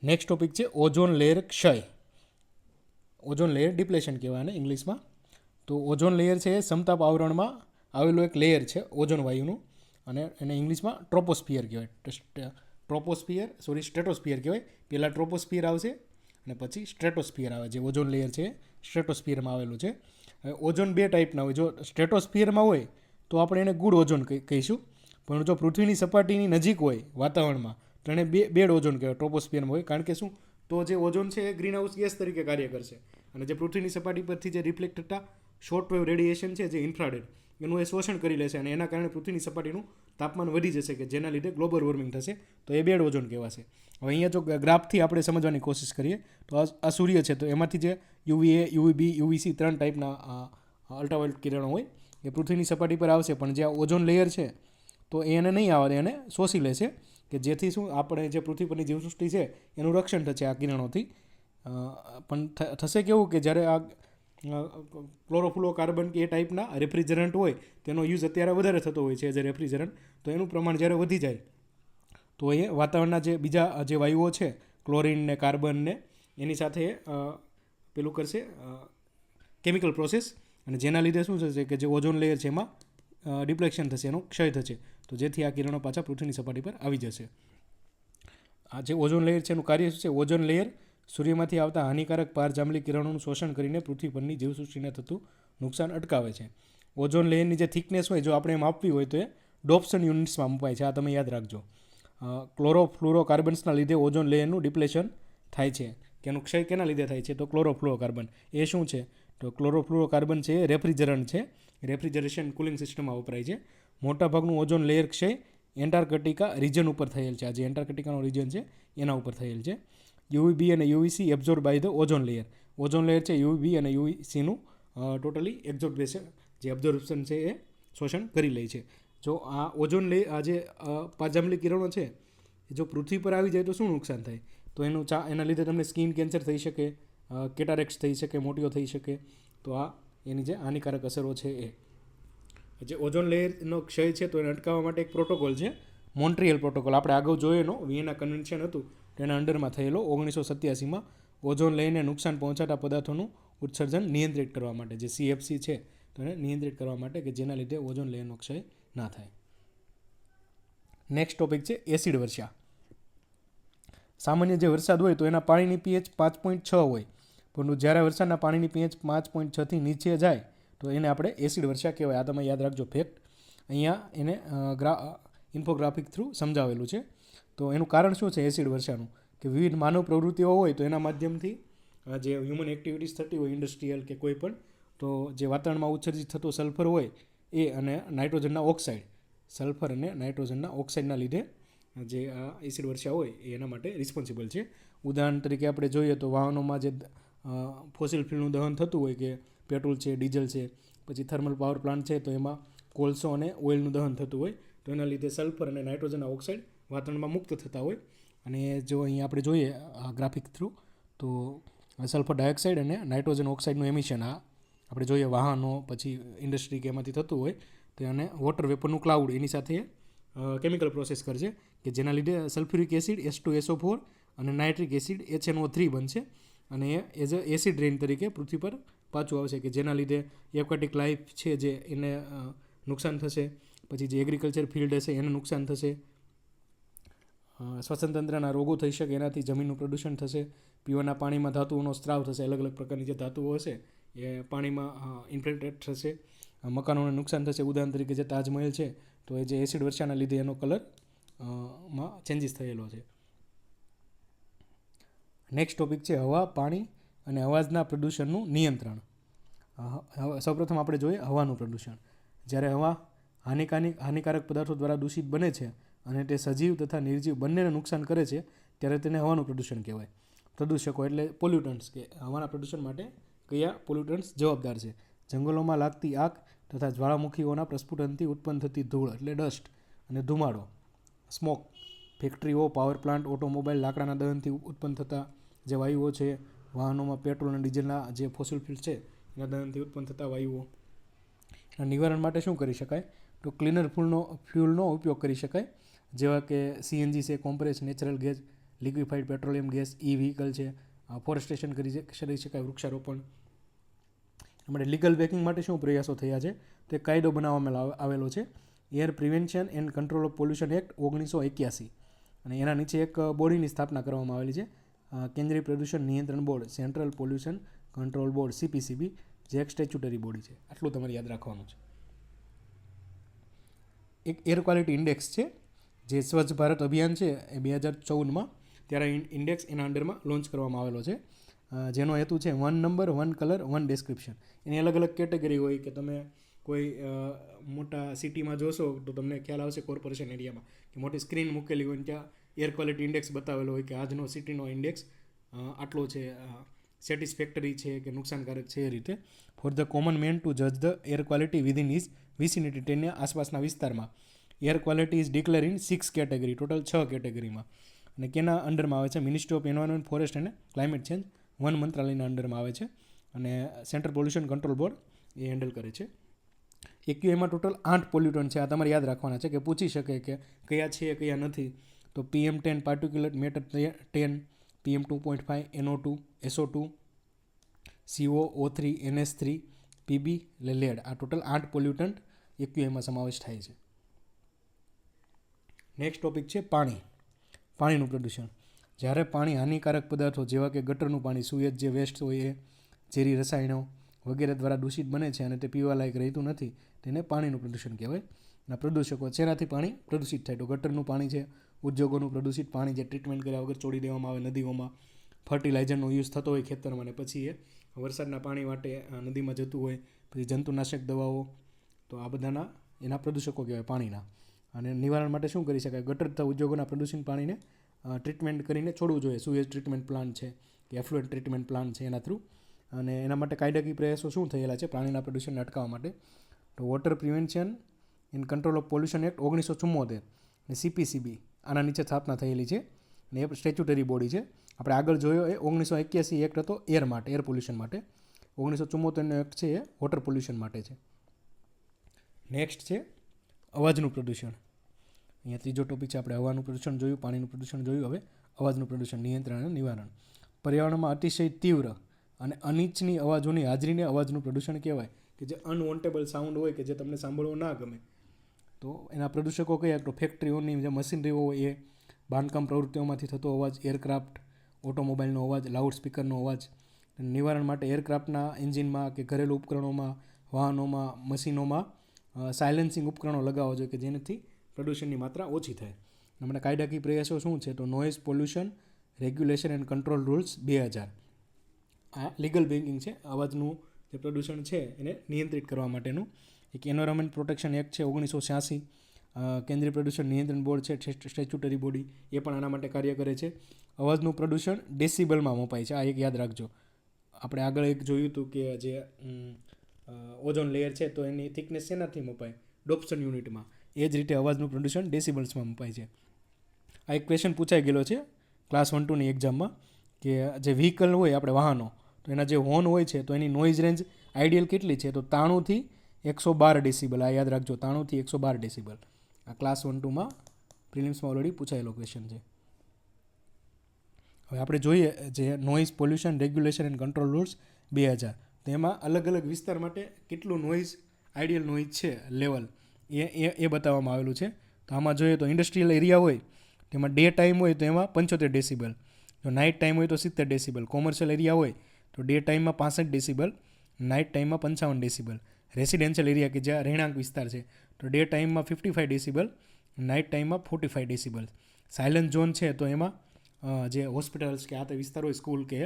નેક્સ્ટ ટોપિક છે ઓઝોન લેયર ક્ષય. ઓઝોન લેયર ડિપ્લેશન કહેવાય ને ઇંગ્લિશમાં. તો ઓઝોન લેયર છે એ સમતાપ આવરણમાં આવેલું એક લેયર છે ઓઝોન વાયુનું, અને એને ઇંગ્લિશમાં ટ્રોપોસ્ફિયર કહેવાય. સ્ટ્રેટોસ્ફિયર કહેવાય. પહેલાં ટ્રોપોસ્ફિયર આવશે અને પછી સ્ટ્રેટોસ્ફિયર આવે. જે ઓઝોન લેયર છે સ્ટ્રેટોસ્ફિયરમાં આવેલું છે. હવે ઓઝોન 2 ટાઈપના હોય. જો સ્ટ્રેટોસ્ફિયરમાં હોય તો આપણે એને ગુડ ઓઝોન કહીશું, પણ જો પૃથ્વીની સપાટીની નજીક હોય વાતાવરણમાં તો એને બેડ ઓઝોન કહેવાય, ટ્રોપોસ્ફિયરમાં હોય. કારણ કે શું, તો જે ઓઝોન છે એ ગ્રીન હાઉસ ગેસ તરીકે કાર્ય કરશે, અને જે પૃથ્વીની સપાટી પરથી જે રિફ્લેક્ટ થતા શોર્ટ વેવ રેડિયેશન છે, જે ઇન્ફ્રારેડ, એનું એ શોષણ કરી લેશે, અને એના કારણે પૃથ્વીની સપાટીનું તાપમાન વધી જશે, કે જેના લીધે ગ્લોબલ વોર્મિંગ થશે. તો એ બેડ ઓઝોન કહેવાશે. હવે અહીંયા જો ગ્રાફથી આપણે સમજવાની કોશિશ કરીએ તો આ સૂર્ય છે, તો એમાંથી જે યુવીએ, યુવીબી, યુવીસી 3 ટાઈપના અલ્ટ્રાવાયોલેટ કિરણો હોય એ પૃથ્વીની સપાટી પર આવશે, પણ જે આ ઓઝોન લેયર છે તો એને નહીં આવે, એને શોષી લેશે, કે જેથી શું આપણે જે પૃથ્વી પરની જીવસૃષ્ટિ છે એનું રક્ષણ થશે આ કિરણોથી. પણ થશે કેવું કે જ્યારે આ ક્લોરોફ્લોરોકાર્બન કે એ ટાઈપના રેફ્રિજરન્ટ હોય તેનો યુઝ અત્યારે વધારે થતો હોય છે એઝ એ રેફ્રિજરન્ટ, તો એનું પ્રમાણ જ્યારે વધી જાય તો એ વાતાવરણના જે બીજા જે વાયુઓ છે, ક્લોરિન ને કાર્બન ને, એની સાથે પેલું કરશે કેમિકલ પ્રોસેસ, અને જેના લીધે શું થશે કે જે ઓઝોન લેયર છે એમાં ડિપ્લેશન થશે, એનો ક્ષય થશે, તો જેથી આ કિરણો પાછા પૃથ્વીની સપાટી પર આવી જશે. આ જે ઓઝોન લેયર છે એનું કાર્ય શું છે? ઓઝોન લેયર સૂર્યમાંથી આવતા હાનિકારક પારજાંબલી કિરણોનું શોષણ કરીને પૃથ્વી પરની જીવસૃષ્ટિને થતું નુકસાન અટકાવે છે. ઓઝોન લેયરની જે થિકનેસ હોય, જો આપણે માપવી હોય તો એ ડોપ્સન યુનિટ્સમાં મપાય છે. આ તમે યાદ રાખજો. ક્લોરોફ્લોરોકાર્બન્સના લીધે ઓઝોન લેયરનું ડિપ્લેશન થાય છે. કે એનું ક્ષય કેના લીધે થાય છે? તો ક્લોરોફ્લોરોકાર્બન. એ શું છે? તો ક્લોરોફ્લોરોકાર્બન છે એ રેફ્રિજરન્ટ છે, રેફ્રિજરેશન કુલિંગ સિસ્ટમમાં વપરાય છે. મોટાભાગનું ઓઝોન લેયર ક્ષય એન્ટાર્કટિકા રિજન ઉપર થયેલ છે. આ જે એન્ટાર્કટિકાનો રિજન છે એના ઉપર થયેલ છે. યુવીબી અને UVC absorb by the ozone layer. Ozone layer છે યુવીબી અને યુવીસીનું ટોટલી એબ્ઝોર્બેશન, જે એબ્ઝોર્બશન છે એ શોષણ કરી લે છે. જો આ ઓઝોન લેયર, આ જે પારજાંબલી કિરણો છે એ જો પૃથ્વી પર આવી જાય તો શું નુકસાન થાય? તો એના લીધે તમને સ્કિન કેન્સર થઈ શકે, કેટારેક્સ થઈ શકે, મોતિયો થઈ શકે. તો આ એની જે હાનિકારક અસરો છે એ. જે ઓઝોન લેયરનો ક્ષય છે તો એને અટકાવવા માટે એક પ્રોટોકોલ છે, મોન્ટ્રીયલ પ્રોટોકોલ. આપણે આગળ જોયેલો વિયેના કન્વેન્શન હતું તેના અંડરમાં થયેલો 1987માં ઓઝોન લેયરને નુકસાન પહોંચાડતા પદાર્થોનું ઉત્સર્જન નિયંત્રિત કરવા માટે, જે CFC છે તો એને નિયંત્રિત કરવા માટે, કે જેના લીધે ઓઝોન લેયરનો ક્ષય ના થાય. નેક્સ્ટ ટોપિક છે એસિડ વર્ષા. સામાન્ય જે વરસાદ હોય તો એના પાણીની pH 5.6 હોય, પરંતુ જ્યારે વરસાદના પાણીની pH 5.6 થી નીચે જાય તો એને આપણે એસિડ વર્ષા કહેવાય. આ તમે યાદ રાખજો ફેક્ટ. અહીંયા એને ઇન્ફોગ્રાફિક થ્રુ સમજાવેલું છે. તો એનું કારણ શું છે એસિડ વર્ષાનું, કે વિવિધ માનવ પ્રવૃત્તિઓ હોય તો એના માધ્યમથી જે હ્યુમન એક્ટિવિટીઝ થતી હોય, ઇન્ડસ્ટ્રીયલ કે કોઈ પણ, તો જે વાતાવરણમાં ઉત્સર્જિત થતો સલ્ફર હોય એ અને નાઇટ્રોજનના ઓક્સાઇડ, સલ્ફર અને નાઇટ્રોજનના ઓક્સાઇડના લીધે જે આ એસિડ વર્ષા હોય એ એના માટે રિસ્પોન્સિબલ છે. ઉદાહરણ તરીકે આપણે જોઈએ તો વાહનોમાં જે ફોસિલ ફ્યુલનું દહન થતું હોય, કે પેટ્રોલ છે, ડીઝલ છે, પછી થર્મલ પાવર પ્લાન્ટ છે, તો એમાં કોલસો અને ઓઇલનું દહન થતું હોય, તો એના લીધે સલ્ફર અને નાઇટ્રોજનના ઓક્સાઇડ વાતાવરણમાં મુક્ત થતા હોય. અને જો અહીંયા આપણે જોઈએ આ ગ્રાફિક થ્રુ, તો સલ્ફર ડાયોક્સાઇડ અને નાઇટ્રોજન ઓક્સાઇડનું એમિશન આ આપણે જોઈએ વાહનો, પછી ઇન્ડસ્ટ્રી કે એમાંથી થતું હોય, તો એને વોટર વેપરનું ક્લાઉડ એની સાથે કેમિકલ પ્રોસેસ કરશે, કે જેના લીધે સલ્ફ્યુરિક એસિડ H2SO4 અને નાઇટ્રિક એસિડ HNO3 બનશે, અને એ એઝ અ એસિડ રેન તરીકે પૃથ્વી પર પાછું આવશે, કે જેના લીધે એક્વાટિક લાઈફ છે જે એને નુકસાન થશે, પછી જે એગ્રીકલ્ચર ફિલ્ડ હશે એને નુકસાન થશે, શ્વસનતંત્રના રોગો થઈ શકે, એનાથી જમીનનું પ્રદૂષણ થશે, પીવાના પાણીમાં ધાતુઓનો સ્ત્રાવ થશે, અલગ અલગ પ્રકારની જે ધાતુઓ હશે એ પાણીમાં ઇન્ફિલ્ટ્રેટ થશે, મકાનોને નુકસાન થશે. ઉદાહરણ તરીકે જે તાજમહેલ છે તો એ જે એસિડ વર્ષાના લીધે એનો કલર માં ચેન્જીસ થયેલો છે. નેક્સ્ટ ટોપિક છે હવા, પાણી અને અવાજના પ્રદૂષણનું નિયંત્રણ. સૌપ્રથમ આપણે જોઈએ હવાનું પ્રદૂષણ. જ્યારે હવા હાનિકારક પદાર્થો દ્વારા દૂષિત બને છે અને તે સજીવ તથા નિર્જીવ બંનેને નુકસાન કરે છે, ત્યારે તેને હવાનું પ્રદૂષણ કહેવાય. પ્રદૂષકો એટલે પોલ્યુટન્ટ્સ, કે હવાના પ્રદૂષણ માટે કયા પોલ્યુટન્ટ્સ જવાબદાર છે. જંગલોમાં લાગતી આગ તથા જ્વાળામુખીઓના પ્રસ્ફુટનથી ઉત્પન્ન થતી ધૂળ એટલે ડસ્ટ અને ધુમાડો, સ્મોક, ફેક્ટરીઓ, પાવર પ્લાન્ટ, ઓટોમોબાઈલ, લાકડાના દહનથી ઉત્પન્ન થતા જે વાયુઓ છે, વાહનોમાં પેટ્રોલ અને ડીઝલના જે ફોસિલ ફ્યુલ છે એના દહનથી ઉત્પન્ન થતા વાયુઓ. નિવારણ માટે શું કરી શકાય, તો ક્લીનર ફ્યુલનો ઉપયોગ કરી શકાય, જેવા કે CNG છે, compress natural gas, liquefied petroleum gas, vehicle છે, ફોરેસ્ટેશન કરી શકાય, વૃક્ષારોપણ. આપણે લીગલ બેકિંગ માટે શું પ્રયાસો થયા છે, તો એક કાયદો બનાવવામાં આવેલો છે, air prevention and control of pollution act 1981, અને એના નીચે એક બોડીની સ્થાપના કરવામાં આવેલી છે, કેન્દ્રીય પ્રદૂષણ નિયંત્રણ board, central pollution control board CPCB, જે એક સ્ટેચ્યુટરી બોડી છે. આટલું તમારે યાદ રાખવાનું છે. એક એર ક્વોલિટી ઇન્ડેક્સ છે, જે સ્વચ્છ ભારત અભિયાન છે એ 2014માં ત્યારે ઇન્ડેક્સ એના અંડરમાં લોન્ચ કરવામાં આવેલો છે, જેનો હેતુ છે 1 નંબર 1 કલર 1 ડિસ્ક્રિપ્શન. એની અલગ અલગ કેટેગરી હોય, કે તમે કોઈ મોટા સિટીમાં જોશો તો તમને ખ્યાલ આવશે કોર્પોરેશન એરિયામાં કે મોટી સ્ક્રીન મૂકેલી હોય, ત્યાં એર ક્વોલિટી ઇન્ડેક્સ બતાવેલો હોય કે આજનો સિટીનો ઇન્ડેક્સ આટલો છે, સેટિસ્ફેક્ટરી છે કે નુકસાનકારક છે, એ રીતે. For the common man to જજ the air quality within his vicinity, તેની આસપાસના વિસ્તારમાં air quality is declare in 6 category, total 6 કેટેગરીમાં. અને કેના અંડરમાં આવે છે, મિનિસ્ટ્રી ઓફ એન્વાયરમેન્ટ, ફોરેસ્ટ અને ક્લાઇમેટ ચેન્જ, વન મંત્રાલયના અંડરમાં આવે છે, અને સેન્ટ્રલ પોલ્યુશન કંટ્રોલ બોર્ડ એ હેન્ડલ કરે છે. એક્યુઆઈમાં ટોટલ 8 પોલ્યુટન્ટ છે, આ તમારે યાદ રાખવાના છે, કે પૂછી શકે કે કયા છે કયા નથી. તો PM10 particulate matter 10, PM2.5 NO2, SO2, CO, O3, NS3, PB એટલે લેડ. આ ટોટલ 8 પોલ્યુટન્ટ એક્યુઆઈમાં સમાવેશ થાય છે. નેક્સ્ટ ટોપિક છે પાણીનું પ્રદૂષણ. જ્યારે પાણી હાનિકારક પદાર્થો જેવા કે ગટરનું પાણી, સુએજ જે વેસ્ટ હોય એ, ઝેરી રસાયણો વગેરે દ્વારા દૂષિત બને છે અને તે પીવાલાયક રહેતું નથી, તેને પાણીનું પ્રદૂષણ કહેવાય. અને પ્રદૂષકો જેનાથી પાણી પ્રદૂષિત થાય, તો ગટરનું પાણી છે, ઉદ્યોગોનું પ્રદૂષિત પાણી જે ટ્રીટમેન્ટ કર્યા વગર છોડી દેવામાં આવે નદીઓમાં, ફર્ટિલાઇઝરનો યુઝ થતો હોય ખેતરમાં અને પછી એ વરસાદના પાણી માટે નદીમાં જતું હોય, પછી જંતુનાશક દવાઓ, તો આ બધાના એના પ્રદૂષકો કહેવાય પાણીના. અને નિવારણ માટે શું કરી શકાય, ગટર તથા ઉદ્યોગોના પ્રદૂષિત પાણીને ટ્રીટમેન્ટ કરીને છોડવું જોઈએ. સુએજ ટ્રીટમેન્ટ પ્લાન્ટ છે કે એફ્લુએન્ટ ટ્રીટમેન્ટ પ્લાન્ટ છે એના થ્રુ. અને એના માટે કાયદાકીય પ્રયાસો શું થયેલા છે પાણીના પ્રદૂષણને અટકાવવા માટે, તો water prevention in control of pollution act 1974 અને CPCB આના નીચે સ્થાપના થયેલી છે, અને એ સ્ટેચ્યુટરી બોડી છે. આપણે આગળ જોયો એ 1981 એક્ટ હતો એર માટે, એર પોલ્યુશન માટે. 1974નો એક્ટ છે એ વોટર પોલ્યુશન માટે છે. નેક્સ્ટ છે અવાજનું પ્રદૂષણ. અહીંયા ત્રીજો ટોપિક છે, આપણે હવાનું પ્રદૂષણ જોયું, પાણીનું પ્રદૂષણ જોયું, હવે અવાજનું પ્રદૂષણ નિયંત્રણ અને નિવારણ. પર્યાવરણમાં અતિશય તીવ્ર અને અનિચ્છનીય અવાજોની હાજરીને અવાજનું પ્રદૂષણ કહેવાય, કે જે અનવોન્ટેબલ સાઉન્ડ હોય કે જે તમને સાંભળવો ના ગમે. તો એના પ્રદૂષકો કયા, તો ફેક્ટરીઓની જે મશીનરીઓ હોય એ, બાંધકામ પ્રવૃત્તિઓમાંથી થતો અવાજ, એરક્રાફ્ટ, ઓટોમોબાઈલનો અવાજ, લાઉડ સ્પીકરનો અવાજ. નિવારણ માટે એરક્રાફ્ટના એન્જિનમાં કે ઘરેલું ઉપકરણોમાં, વાહનોમાં, મશીનોમાં સાયલેન્સિંગ ઉપકરણો લગાવવા જોઈએ કે જેનાથી પ્રદૂષણની માત્રા ઓછી થાય. આપણે કાયદાકીય પ્રયાસો શું છે, તો noise pollution regulation and control rules 2000. આ લીગલ બેન્કિંગ છે, અવાજનું જે પ્રદૂષણ છે એને નિયંત્રિત કરવા માટેનું. એક એન્વાયરમેન્ટ પ્રોટેક્શન એક્ટ છે 1986, કેન્દ્રીય પ્રદૂષણ નિયંત્રણ બોર્ડ છે, સ્ટેચ્યુટરી બોડી, એ પણ આના માટે કાર્ય કરે છે. અવાજનું પ્રદૂષણ ડેસિબલમાં મપાય છે, આ એક યાદ રાખજો. આપણે આગળ એક જોયું હતું કે જે ઓઝોન લેયર છે તો એની થિકનેસ શેનાથી મપાય, ડોપ્સન યુનિટમાં. એ જ રીતે અવાજનું પ્રદૂષણ ડેસિબલ્સમાં મપાય છે. આ એક ક્વેશ્ચન પૂછાઈ ગયેલો છે ક્લાસ 1-2ની એક્ઝામમાં, કે જે વ્હીકલ હોય આપણે વાહનો, તો એના જે હોર્ન હોય છે તો એની નોઇઝ રેન્જ આઈડિયલ કેટલી છે, તો 93થી 112 ડેસિબલ. આ યાદ રાખજો, 93થી 112 ડેસિબલ. આ ક્લાસ 1-2માં પ્રિલિમ્સમાં ઓલરેડી પૂછાયેલો ક્વેશ્ચન છે. હવે આપણે જોઈએ જે noise pollution regulation and control rules 2000, તો એમાં અલગ અલગ વિસ્તાર માટે કેટલું નોઇઝ આઈડિયલ નોઇઝ છે લેવલ એ બતાવવામાં આવેલું છે. તો આમાં જોઈએ તો ઇન્ડસ્ટ્રીયલ એરિયા હોય તેમાં ડે ટાઈમ હોય તો એમાં 75 ડેસિબલ, જો નાઇટ ટાઈમ હોય તો 70 ડેસિબલ. કોમર્શિયલ એરિયા હોય તો ડે ટાઈમમાં 65 ડેસિબલ, નાઇટ ટાઈમમાં 55 ડેસિબલ. રેસિડેન્શિયલ એરિયા કે જ્યાં રહેણાંક વિસ્તાર છે તો ડે ટાઈમમાં 55 ડેસિબલ, નાઇટ ટાઈમમાં 45 ડેસિબલ. સાયલન્ટ ઝોન છે તો એમાં જે હોસ્પિટલ્સ કે આ તે વિસ્તાર હોય, સ્કૂલ કે,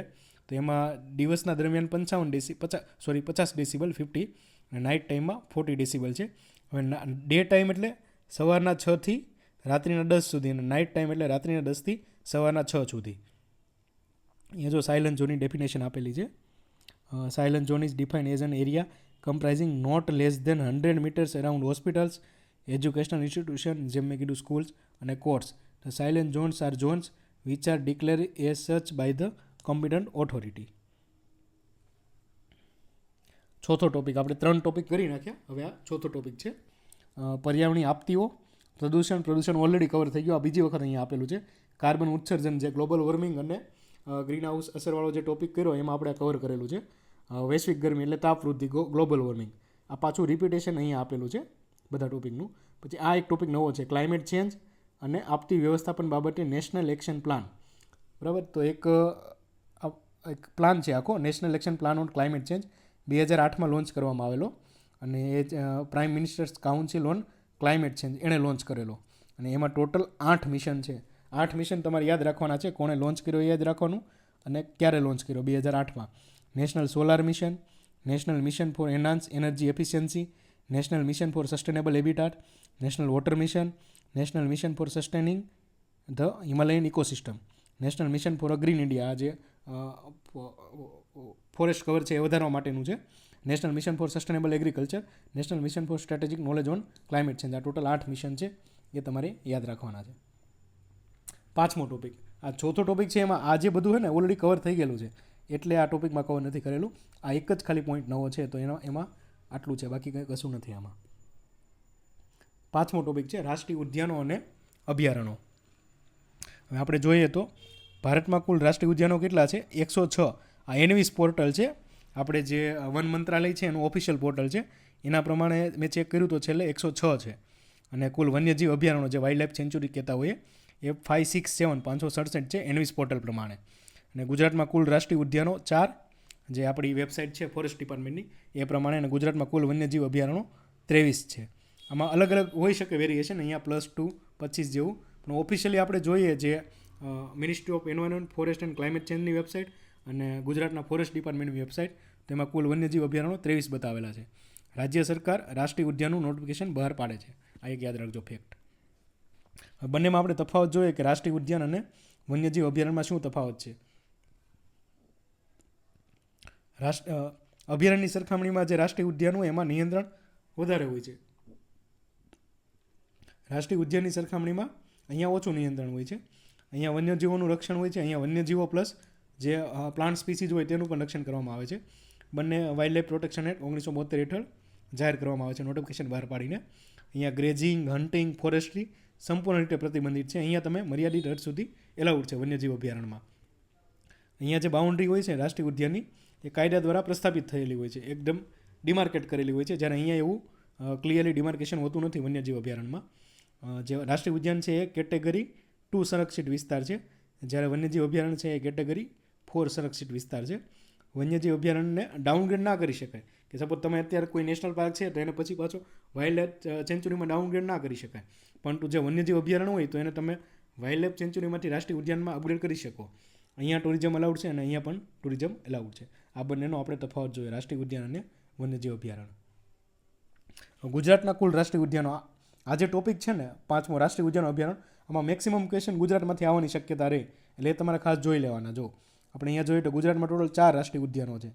તો એમાં દિવસના દરમિયાન 50 ડેસિબલ 50, અને નાઇટ ટાઈમમાં 40 ડેસિબલ છે. હવે ડે ટાઈમ એટલે સવારના 6થી રાત્રિના 10 સુધી, અને નાઇટ ટાઈમ એટલે રાત્રિના 10થી સવારના 6 સુધી. અહીંયા જો સાયલન્ટ ઝોનની ડેફિનેશન આપેલી છે. Silent zone is defined as an area comprising not less than 100 metres around hospitals, educational institution, જેમ મેં કીધું સ્કૂલ્સ અને courts. The silent zones are zones which are declare as such by the competent authority. ચોથો topic, આપણે 3 topic કરી નાખ્યા, હવે આ ચોથો ટોપિક છે પર્યાવરણીય આપતીઓ. પ્રદૂષણ ઓલરેડી કવર થઈ ગયું, આ બીજી વખત અહીંયા આપેલું છે. કાર્બન ઉત્સર્જન, જે ગ્લોબલ વોર્મિંગ અને ગ્રીન હાઉસ અસરવાળો જે ટોપિક કર્યો એમાં આપણે કવર કરેલું છે. વૈશ્વિક ગરમી એટલે તાપ વૃદ્ધિ, ગ્લોબલ વોર્મિંગ. આ પાછું રિપીટેશન અહીંયા આપેલું છે બધા ટોપિકનું. પછી આ એક ટોપિક નવો છે, ક્લાઇમેટ ચેન્જ અને આપતી વ્યવસ્થાપન બાબતે નેશનલ એક્શન પ્લાન. બરાબર, તો એક પ્લાન છે આખો, national action plan on climate change, 2008માં લોન્ચ કરવામાં આવેલો, અને એ prime ministers council on climate change એણે લોન્ચ કરેલો. અને એમાં ટોટલ 8 મિશન છે. 8 મિશન તમારે યાદ રાખવાના છે, કોણે લોન્ચ કર્યો એ યાદ રાખવાનું, અને ક્યારે લોન્ચ કર્યો, 2008માં. National solar mission, national mission for enhance energy efficiency, national mission for sustainable habitat, national water mission, national mission for sustaining the Himalayan ecosystem, national mission for a green India, આ જે forest cover છે એ વધારવા માટેનું છે, national mission for sustainable agriculture, national mission for strategic knowledge on climate change. આ total 8 mission છે, એ તમારે યાદ રાખવાના છે. 5મો ટોપિક, આ ચોથો ટોપિક છે, એમાં આ જે બધું છે ને ઓલરેડી કવર થઈ ગયેલું છે, એટલે આ ટોપિકમાં કવર નથી કરેલું. આ એક જ ખાલી પોઈન્ટ નવો છે, તો એમાં આટલું છે, બાકી કંઈ કશું નથી આમાં. 5મો ટોપિક છે રાષ્ટ્રીય ઉદ્યાનો અને અભયારણ્યો. હવે આપણે જોઈએ તો ભારતમાં કુલ રાષ્ટ્રીય ઉદ્યાનો કેટલા છે, 106. આ એનવીસ પોર્ટલ છે, આપણે જે વન મંત્રાલય છે એનું ઓફિશિયલ પોર્ટલ છે, એના પ્રમાણે મેં ચેક કર્યું તો છેલ્લે 106 છે. અને કુલ વન્યજીવ અભયારણ્યો જે વાઇલ્ડ લાઇફ સેન્ચ્યુરી કહેતા હોઈએ એ 567 છે એનવીસ પોર્ટલ પ્રમાણે. અને ગુજરાતમાં કુલ રાષ્ટ્રીય ઉદ્યાનો 4, જે આપણી વેબસાઇટ છે ફોરેસ્ટ ડિપાર્ટમેન્ટની એ પ્રમાણે. અને ગુજરાતમાં કુલ વન્યજીવ અભયારણ્યો 23 છે. આમાં અલગ અલગ હોઈ શકે વેરિએશન, અહીંયા +2 25 જેવું, પણ ઓફિશિયલી આપણે જોઈએ જે ministry of environment, forest and climate ચેન્જની વેબસાઇટ અને ગુજરાતના ફોરેસ્ટ ડિપાર્ટમેન્ટની વેબસાઇટ, તેમાં કુલ વન્યજીવ અભયારણ્યો 23 બતાવેલા છે. રાજ્ય સરકાર રાષ્ટ્રીય ઉદ્યાનનું નોટિફિકેશન બહાર પાડે છે, આ એક યાદ રાખજો ફેક્ટ. બંનેમાં આપણે તફાવત જોઈએ કે રાષ્ટ્રીય ઉદ્યાન અને વન્યજીવ અભયારણ્યમાં શું તફાવત છે. અભયારણ્યની સરખામણીમાં જે રાષ્ટ્રીય ઉદ્યાન હોય એમાં નિયંત્રણ વધારે હોય છે. રાષ્ટ્રીય ઉદ્યાનની સરખામણીમાં અહીંયા ઓછું નિયંત્રણ હોય છે. અહીંયા વન્યજીવોનું રક્ષણ હોય છે, અહીંયા વન્યજીવો પ્લસ જે પ્લાન્ટ સ્પીસીઝ હોય તેનું પણ રક્ષણ કરવામાં આવે છે. બંને વાઇલ્ડ લાઇફ પ્રોટેક્શન એક્ટ 1972 હેઠળ જાહેર કરવામાં આવે છે, નોટિફિકેશન બહાર પાડીને. અહીંયા ગ્રેઝિંગ, હન્ટિંગ, ફોરેસ્ટ્રી સંપૂર્ણ રીતે પ્રતિબંધિત છે. અહીંયા તમે મર્યાદિત હદ સુધી એલાઉડ છે વન્યજીવ અભયારણ્યમાં. અહીંયા જે બાઉન્ડ્રી હોય છે રાષ્ટ્રીય ઉદ્યાનની એ કાયદા દ્વારા પ્રસ્થાપિત થયેલી હોય છે, એકદમ ડિમાર્કેટ કરેલી હોય છે, જ્યારે અહીંયા એવું ક્લિયરલી ડિમાર્કેશન હોતું નથી વન્યજીવ અભયારણ્યમાં. જે રાષ્ટ્રીય ઉદ્યાન છે એ કેટેગરી 2 સંરક્ષિત વિસ્તાર છે, જ્યારે વન્યજીવ અભયારણ્ય છે એ કેટેગરી 4 સંરક્ષિત વિસ્તાર છે. વન્યજીવ અભયારણ્યને ડાઉનગ્રેડ ના કરી શકાય, કે સપોઝ તમે અત્યારે કોઈ નેશનલ પાર્ક છે તો એને પછી પાછો વાઇલ્ડ લાઇફ સેન્ચુરીમાં ડાઉનગ્રેડ ના કરી શકાય, પરંતુ જે વન્યજીવ અભયારણ્ય હોય તો એને તમે વાઇલ્ડ લાઇફ સેન્ચુરીમાંથી રાષ્ટ્રીય ઉદ્યાનમાં અપગ્રેડ કરી શકો. અહીંયા ટુરિઝમ અલાઉડ છે અને અહીંયા પણ ટુરિઝમ અલાઉડ છે. આ બંનેનો આપણે તફાવત જોઈએ, રાષ્ટ્રીય ઉદ્યાન અને વન્યજીવ અભયારણ્ય. ગુજરાતના કુલ રાષ્ટ્રીય ઉદ્યાનો, આ જે ટોપિક છે ને 5મો રાષ્ટ્રીય ઉદ્યાન અભયારણ્ય, આમાં મેક્સિમમ ક્વેશ્ચન ગુજરાતમાંથી આવવાની શક્યતા રહે, એટલે એ તમારે ખાસ જોઈ લેવાના. જો આપણે અહીંયા જોઈએ તો ગુજરાતમાં ટોટલ 4 રાષ્ટ્રીય ઉદ્યાનો છે.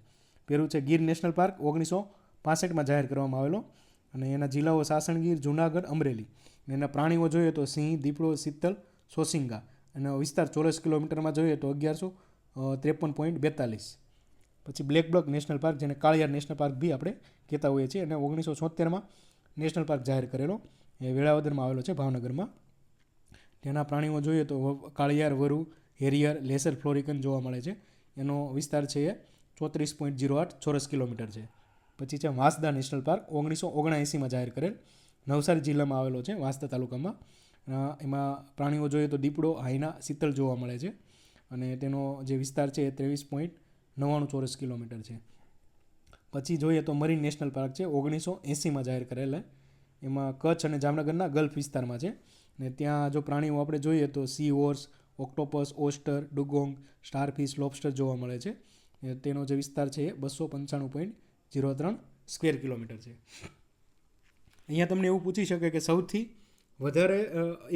પહેલું છે ગીર નેશનલ પાર્ક, 1965માં જાહેર કરવામાં આવેલો, અને એના જિલ્લાઓ સાસણગીર, જૂનાગઢ, અમરેલી. અને એના પ્રાણીઓ જોઈએ તો સિંહ, દીપડો, ચિત્તલ, સોસિંગા. એનો વિસ્તાર ચોરસ કિલોમીટરમાં જોઈએ તો 1153.42. પછી બ્લેક બક નેશનલ પાર્ક, જેને કાળિયાર નેશનલ પાર્ક બી આપણે કહેતા હોઈએ છીએ, અને 1976માં નેશનલ પાર્ક જાહેર કરેલો, એ વેળાવદરમાં આવેલો છે ભાવનગરમાં. તેના પ્રાણીઓ જોઈએ તો કાળિયાર, વરુ, હેરિયર, લેસર ફ્લોરિકન જોવા મળે છે. એનો વિસ્તાર છે એ 34.08 ચોરસ કિલોમીટર છે. પછી છે વાંસદા નેશનલ પાર્ક, 1979માં જાહેર કરેલ, નવસારી જિલ્લામાં આવેલો છે, વાંસદા તાલુકામાં. એમાં પ્રાણીઓ જોઈએ તો દીપડો, હાઈના, ચિત્તલ જોવા મળે છે, અને તેનો જે વિસ્તાર છે એ 23.99 ચોરસ કિલોમીટર છે. પછી જોઈએ તો મરીન નેશનલ પાર્ક છે, 1980માં જાહેર કરેલા. એમાં કચ્છ અને જામનગરના ગલ્ફ વિસ્તારમાં છે, ને ત્યાં જો પ્રાણીઓ આપણે જોઈએ તો sea horse, octopus, oyster, dugong, starfish, lobster જોવા મળે છે. તેનો જે વિસ્તાર છે એ 295.03 સ્ક્વેર કિલોમીટર છે. અહીંયા તમને એવું પૂછી શકે કે સૌથી વધારે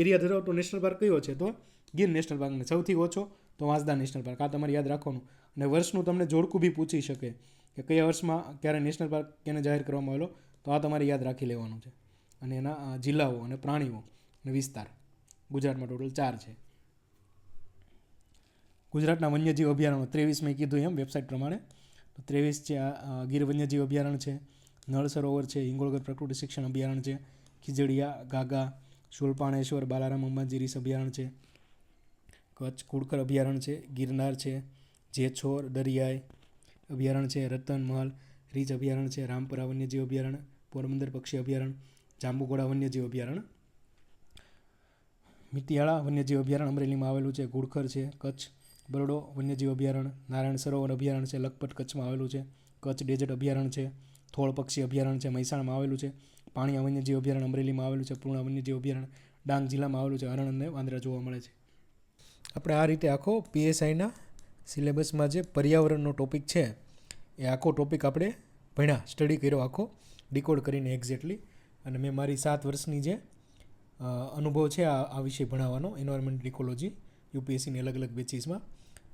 એરિયા ધરાવતો નેશનલ પાર્ક કયો છે, તો ગીર નેશનલ પાર્ક, ને સૌથી ઓછો તો વાંસદા નેશનલ પાર્ક. આ તમારે યાદ રાખવાનું. અને વર્ષનું તમને જોડકું બી પૂછી શકે કે કયા વર્ષમાં ક્યારે નેશનલ પાર્ક કેને જાહેર કરવામાં આવેલો, તો આ તમારે યાદ રાખી લેવાનું છે. અને એના જિલ્લાઓ અને પ્રાણીઓ અને વિસ્તાર ગુજરાતમાં ટોટલ 4 છે. ગુજરાતના વન્યજીવ અભયારણ્યો 23 મેં કીધું એમ વેબસાઇટ પ્રમાણે, તો 23 છે આ ગીર વન્યજીવ અભયારણ્ય છે, નળ સરોવર છે, હિંગોળગઢ પ્રકૃતિ શિક્ષણ અભયારણ્ય છે, ખીજડીયા, ગાગા, શુલપાણેશ્વર, બાલારામ અંબાજી રીસ અભયારણ્ય છે, કચ્છ કુડખર અભયારણ્ય છે, ગિરનાર છે, જેછોર દરિયાઈ અભયારણ્ય છે, રતનમહલ રીંછ અભયારણ્ય છે, રામપરા વન્યજીવ અભયારણ્ય, પોરબંદર પક્ષી અભયારણ્ય, જાંબુઘોડા વન્યજીવ અભયારણ્ય, મિતિયાળા વન્યજીવ અભયારણ્ય અમરેલીમાં આવેલું છે, ઘુડખર છે, કચ્છ બરડો વન્યજીવ અભયારણ્ય, નારાયણ સરોવર અભયારણ્ય છે, લખપત કચ્છમાં આવેલું છે, કચ્છ ડેઝર્ટ અભયારણ્ય છે, થોળ પક્ષી અભયારણ્ય છે, મહેસાણામાં આવેલું છે, પાણીયા વન્યજીવ અભયારણ્ય અમરેલીમાં આવેલું છે, પૂર્ણા વન્યજીવ અભયારણ્ય ડાંગ જિલ્લામાં આવેલું છે, હરણ અને વાંદરા જોવા મળે છે. આપણે આ રીતે આખો PSIના સિલેબસમાં જે પર્યાવરણનો ટોપિક છે એ આખો ટોપિક આપણે ભણ્યા, સ્ટડી કર્યો આખો, ડિકોડ કરીને એક્ઝેક્ટલી. અને મેં મારી 7 વર્ષની જે અનુભવ છે આ વિષય ભણાવવાનો, એન્વાયરમેન્ટ ઇકોલોજી UPSCની અલગ અલગ બેચીસમાં,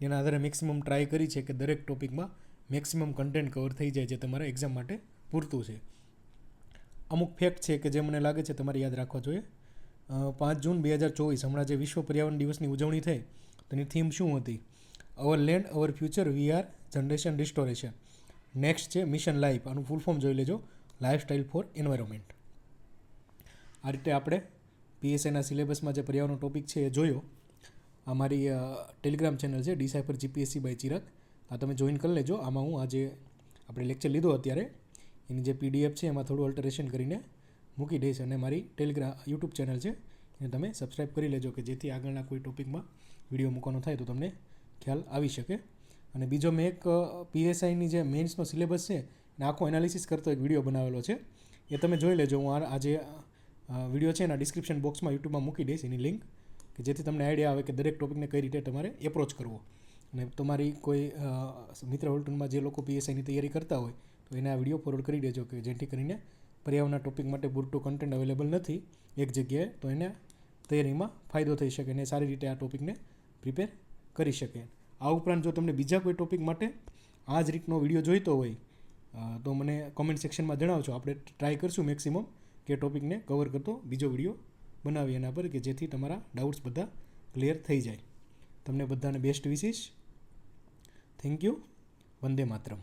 જેના આધારે મેક્સિમમ ટ્રાય કરી છે કે દરેક ટોપિકમાં મેક્સિમમ કન્ટેન્ટ કવર થઈ જાય, જે તમારા એક્ઝામ માટે પૂરતું છે. અમુક ફેક્ટ છે કે જે મને લાગે છે તમારે યાદ રાખવા જોઈએ. 5 જૂન 2024 હમણાં જે વિશ્વ પર્યાવરણ દિવસની ઉજવણી થઈ, તેની થીમ શું હતી? Our land our future we are generation restoration. Next છે મિશન લાઈફ, આનું ફૂલ ફોર્મ જોઈ લેજો, લાઈફસ્ટાઈલ ફોર એન્વાયરમેન્ટ. આ રીતે આપણે PSIના સિલેબસમાં જે પર્યાવરણનો ટોપિક છે એ જોયો. આ મારી ટેલિગ્રામ ચેનલ છે ડિસાઇફર GPSC બાય ચિરાગ, આ તમે જોઈન કરી લેજો. આમાં હું આજે આપણે લેક્ચર લીધો અત્યારે એની જે PDF છે એમાં થોડું અલ્ટરેશન કરીને મૂકી દઈશ, અને મારી YouTube ચેનલ છે એને તમે સબસ્ક્રાઈબ કરી લેજો, કે જેથી આગળના કોઈ ટોપિકમાં વિડીયો મૂકવાનો થાય તો તમને ખ્યાલ આવી શકે. અને બીજો મેં એક PSIની જે મેન્સનો સિલેબસ છે એને આખો એનાલિસિસ કરતો એક વિડીયો બનાવેલો છે, એ તમે જોઈ લેજો. હું આજે વિડીયો છે એના ડિસ્ક્રિપ્શન બોક્સમાં YouTubeમાં મૂકી દઈશ એની લિંક, કે જેથી તમને આઈડિયા આવે કે દરેક ટોપિકને કઈ રીતે તમારે એપ્રોચ કરવો. અને તમારી કોઈ મિત્ર વર્તુળમાં જે લોકો PSIની તૈયારી કરતા હોય તો એને આ વિડીયો ફોરવર્ડ કરી દેજો, કે જેથી કરીને પર્યાવરણના ટોપિક માટે પૂરતું કન્ટેન્ટ અવેલેબલ નથી એક જગ્યાએ, તો એને તૈયારીમાં ફાયદો થઈ શકે અને સારી રીતે આ ટોપિકને પ્રિપેર કરી શકે. આ ઉપરાંત જો તમને બીજા કોઈ ટોપિક માટે આ જ રીતનો વિડીયો જોઈતો હોય તો મને કોમેન્ટ સેક્શનમાં જણાવજો. આપણે ટ્રાય કરશું મેક્સિમમ કે ટોપિકને કવર કરતો બીજો વિડીયો બનાવીએ એના પર, કે જેથી તમારા ડાઉટ્સ બધા ક્લિયર થઈ જાય. તમને બધાને best wishes. Thank you. Vande Mataram.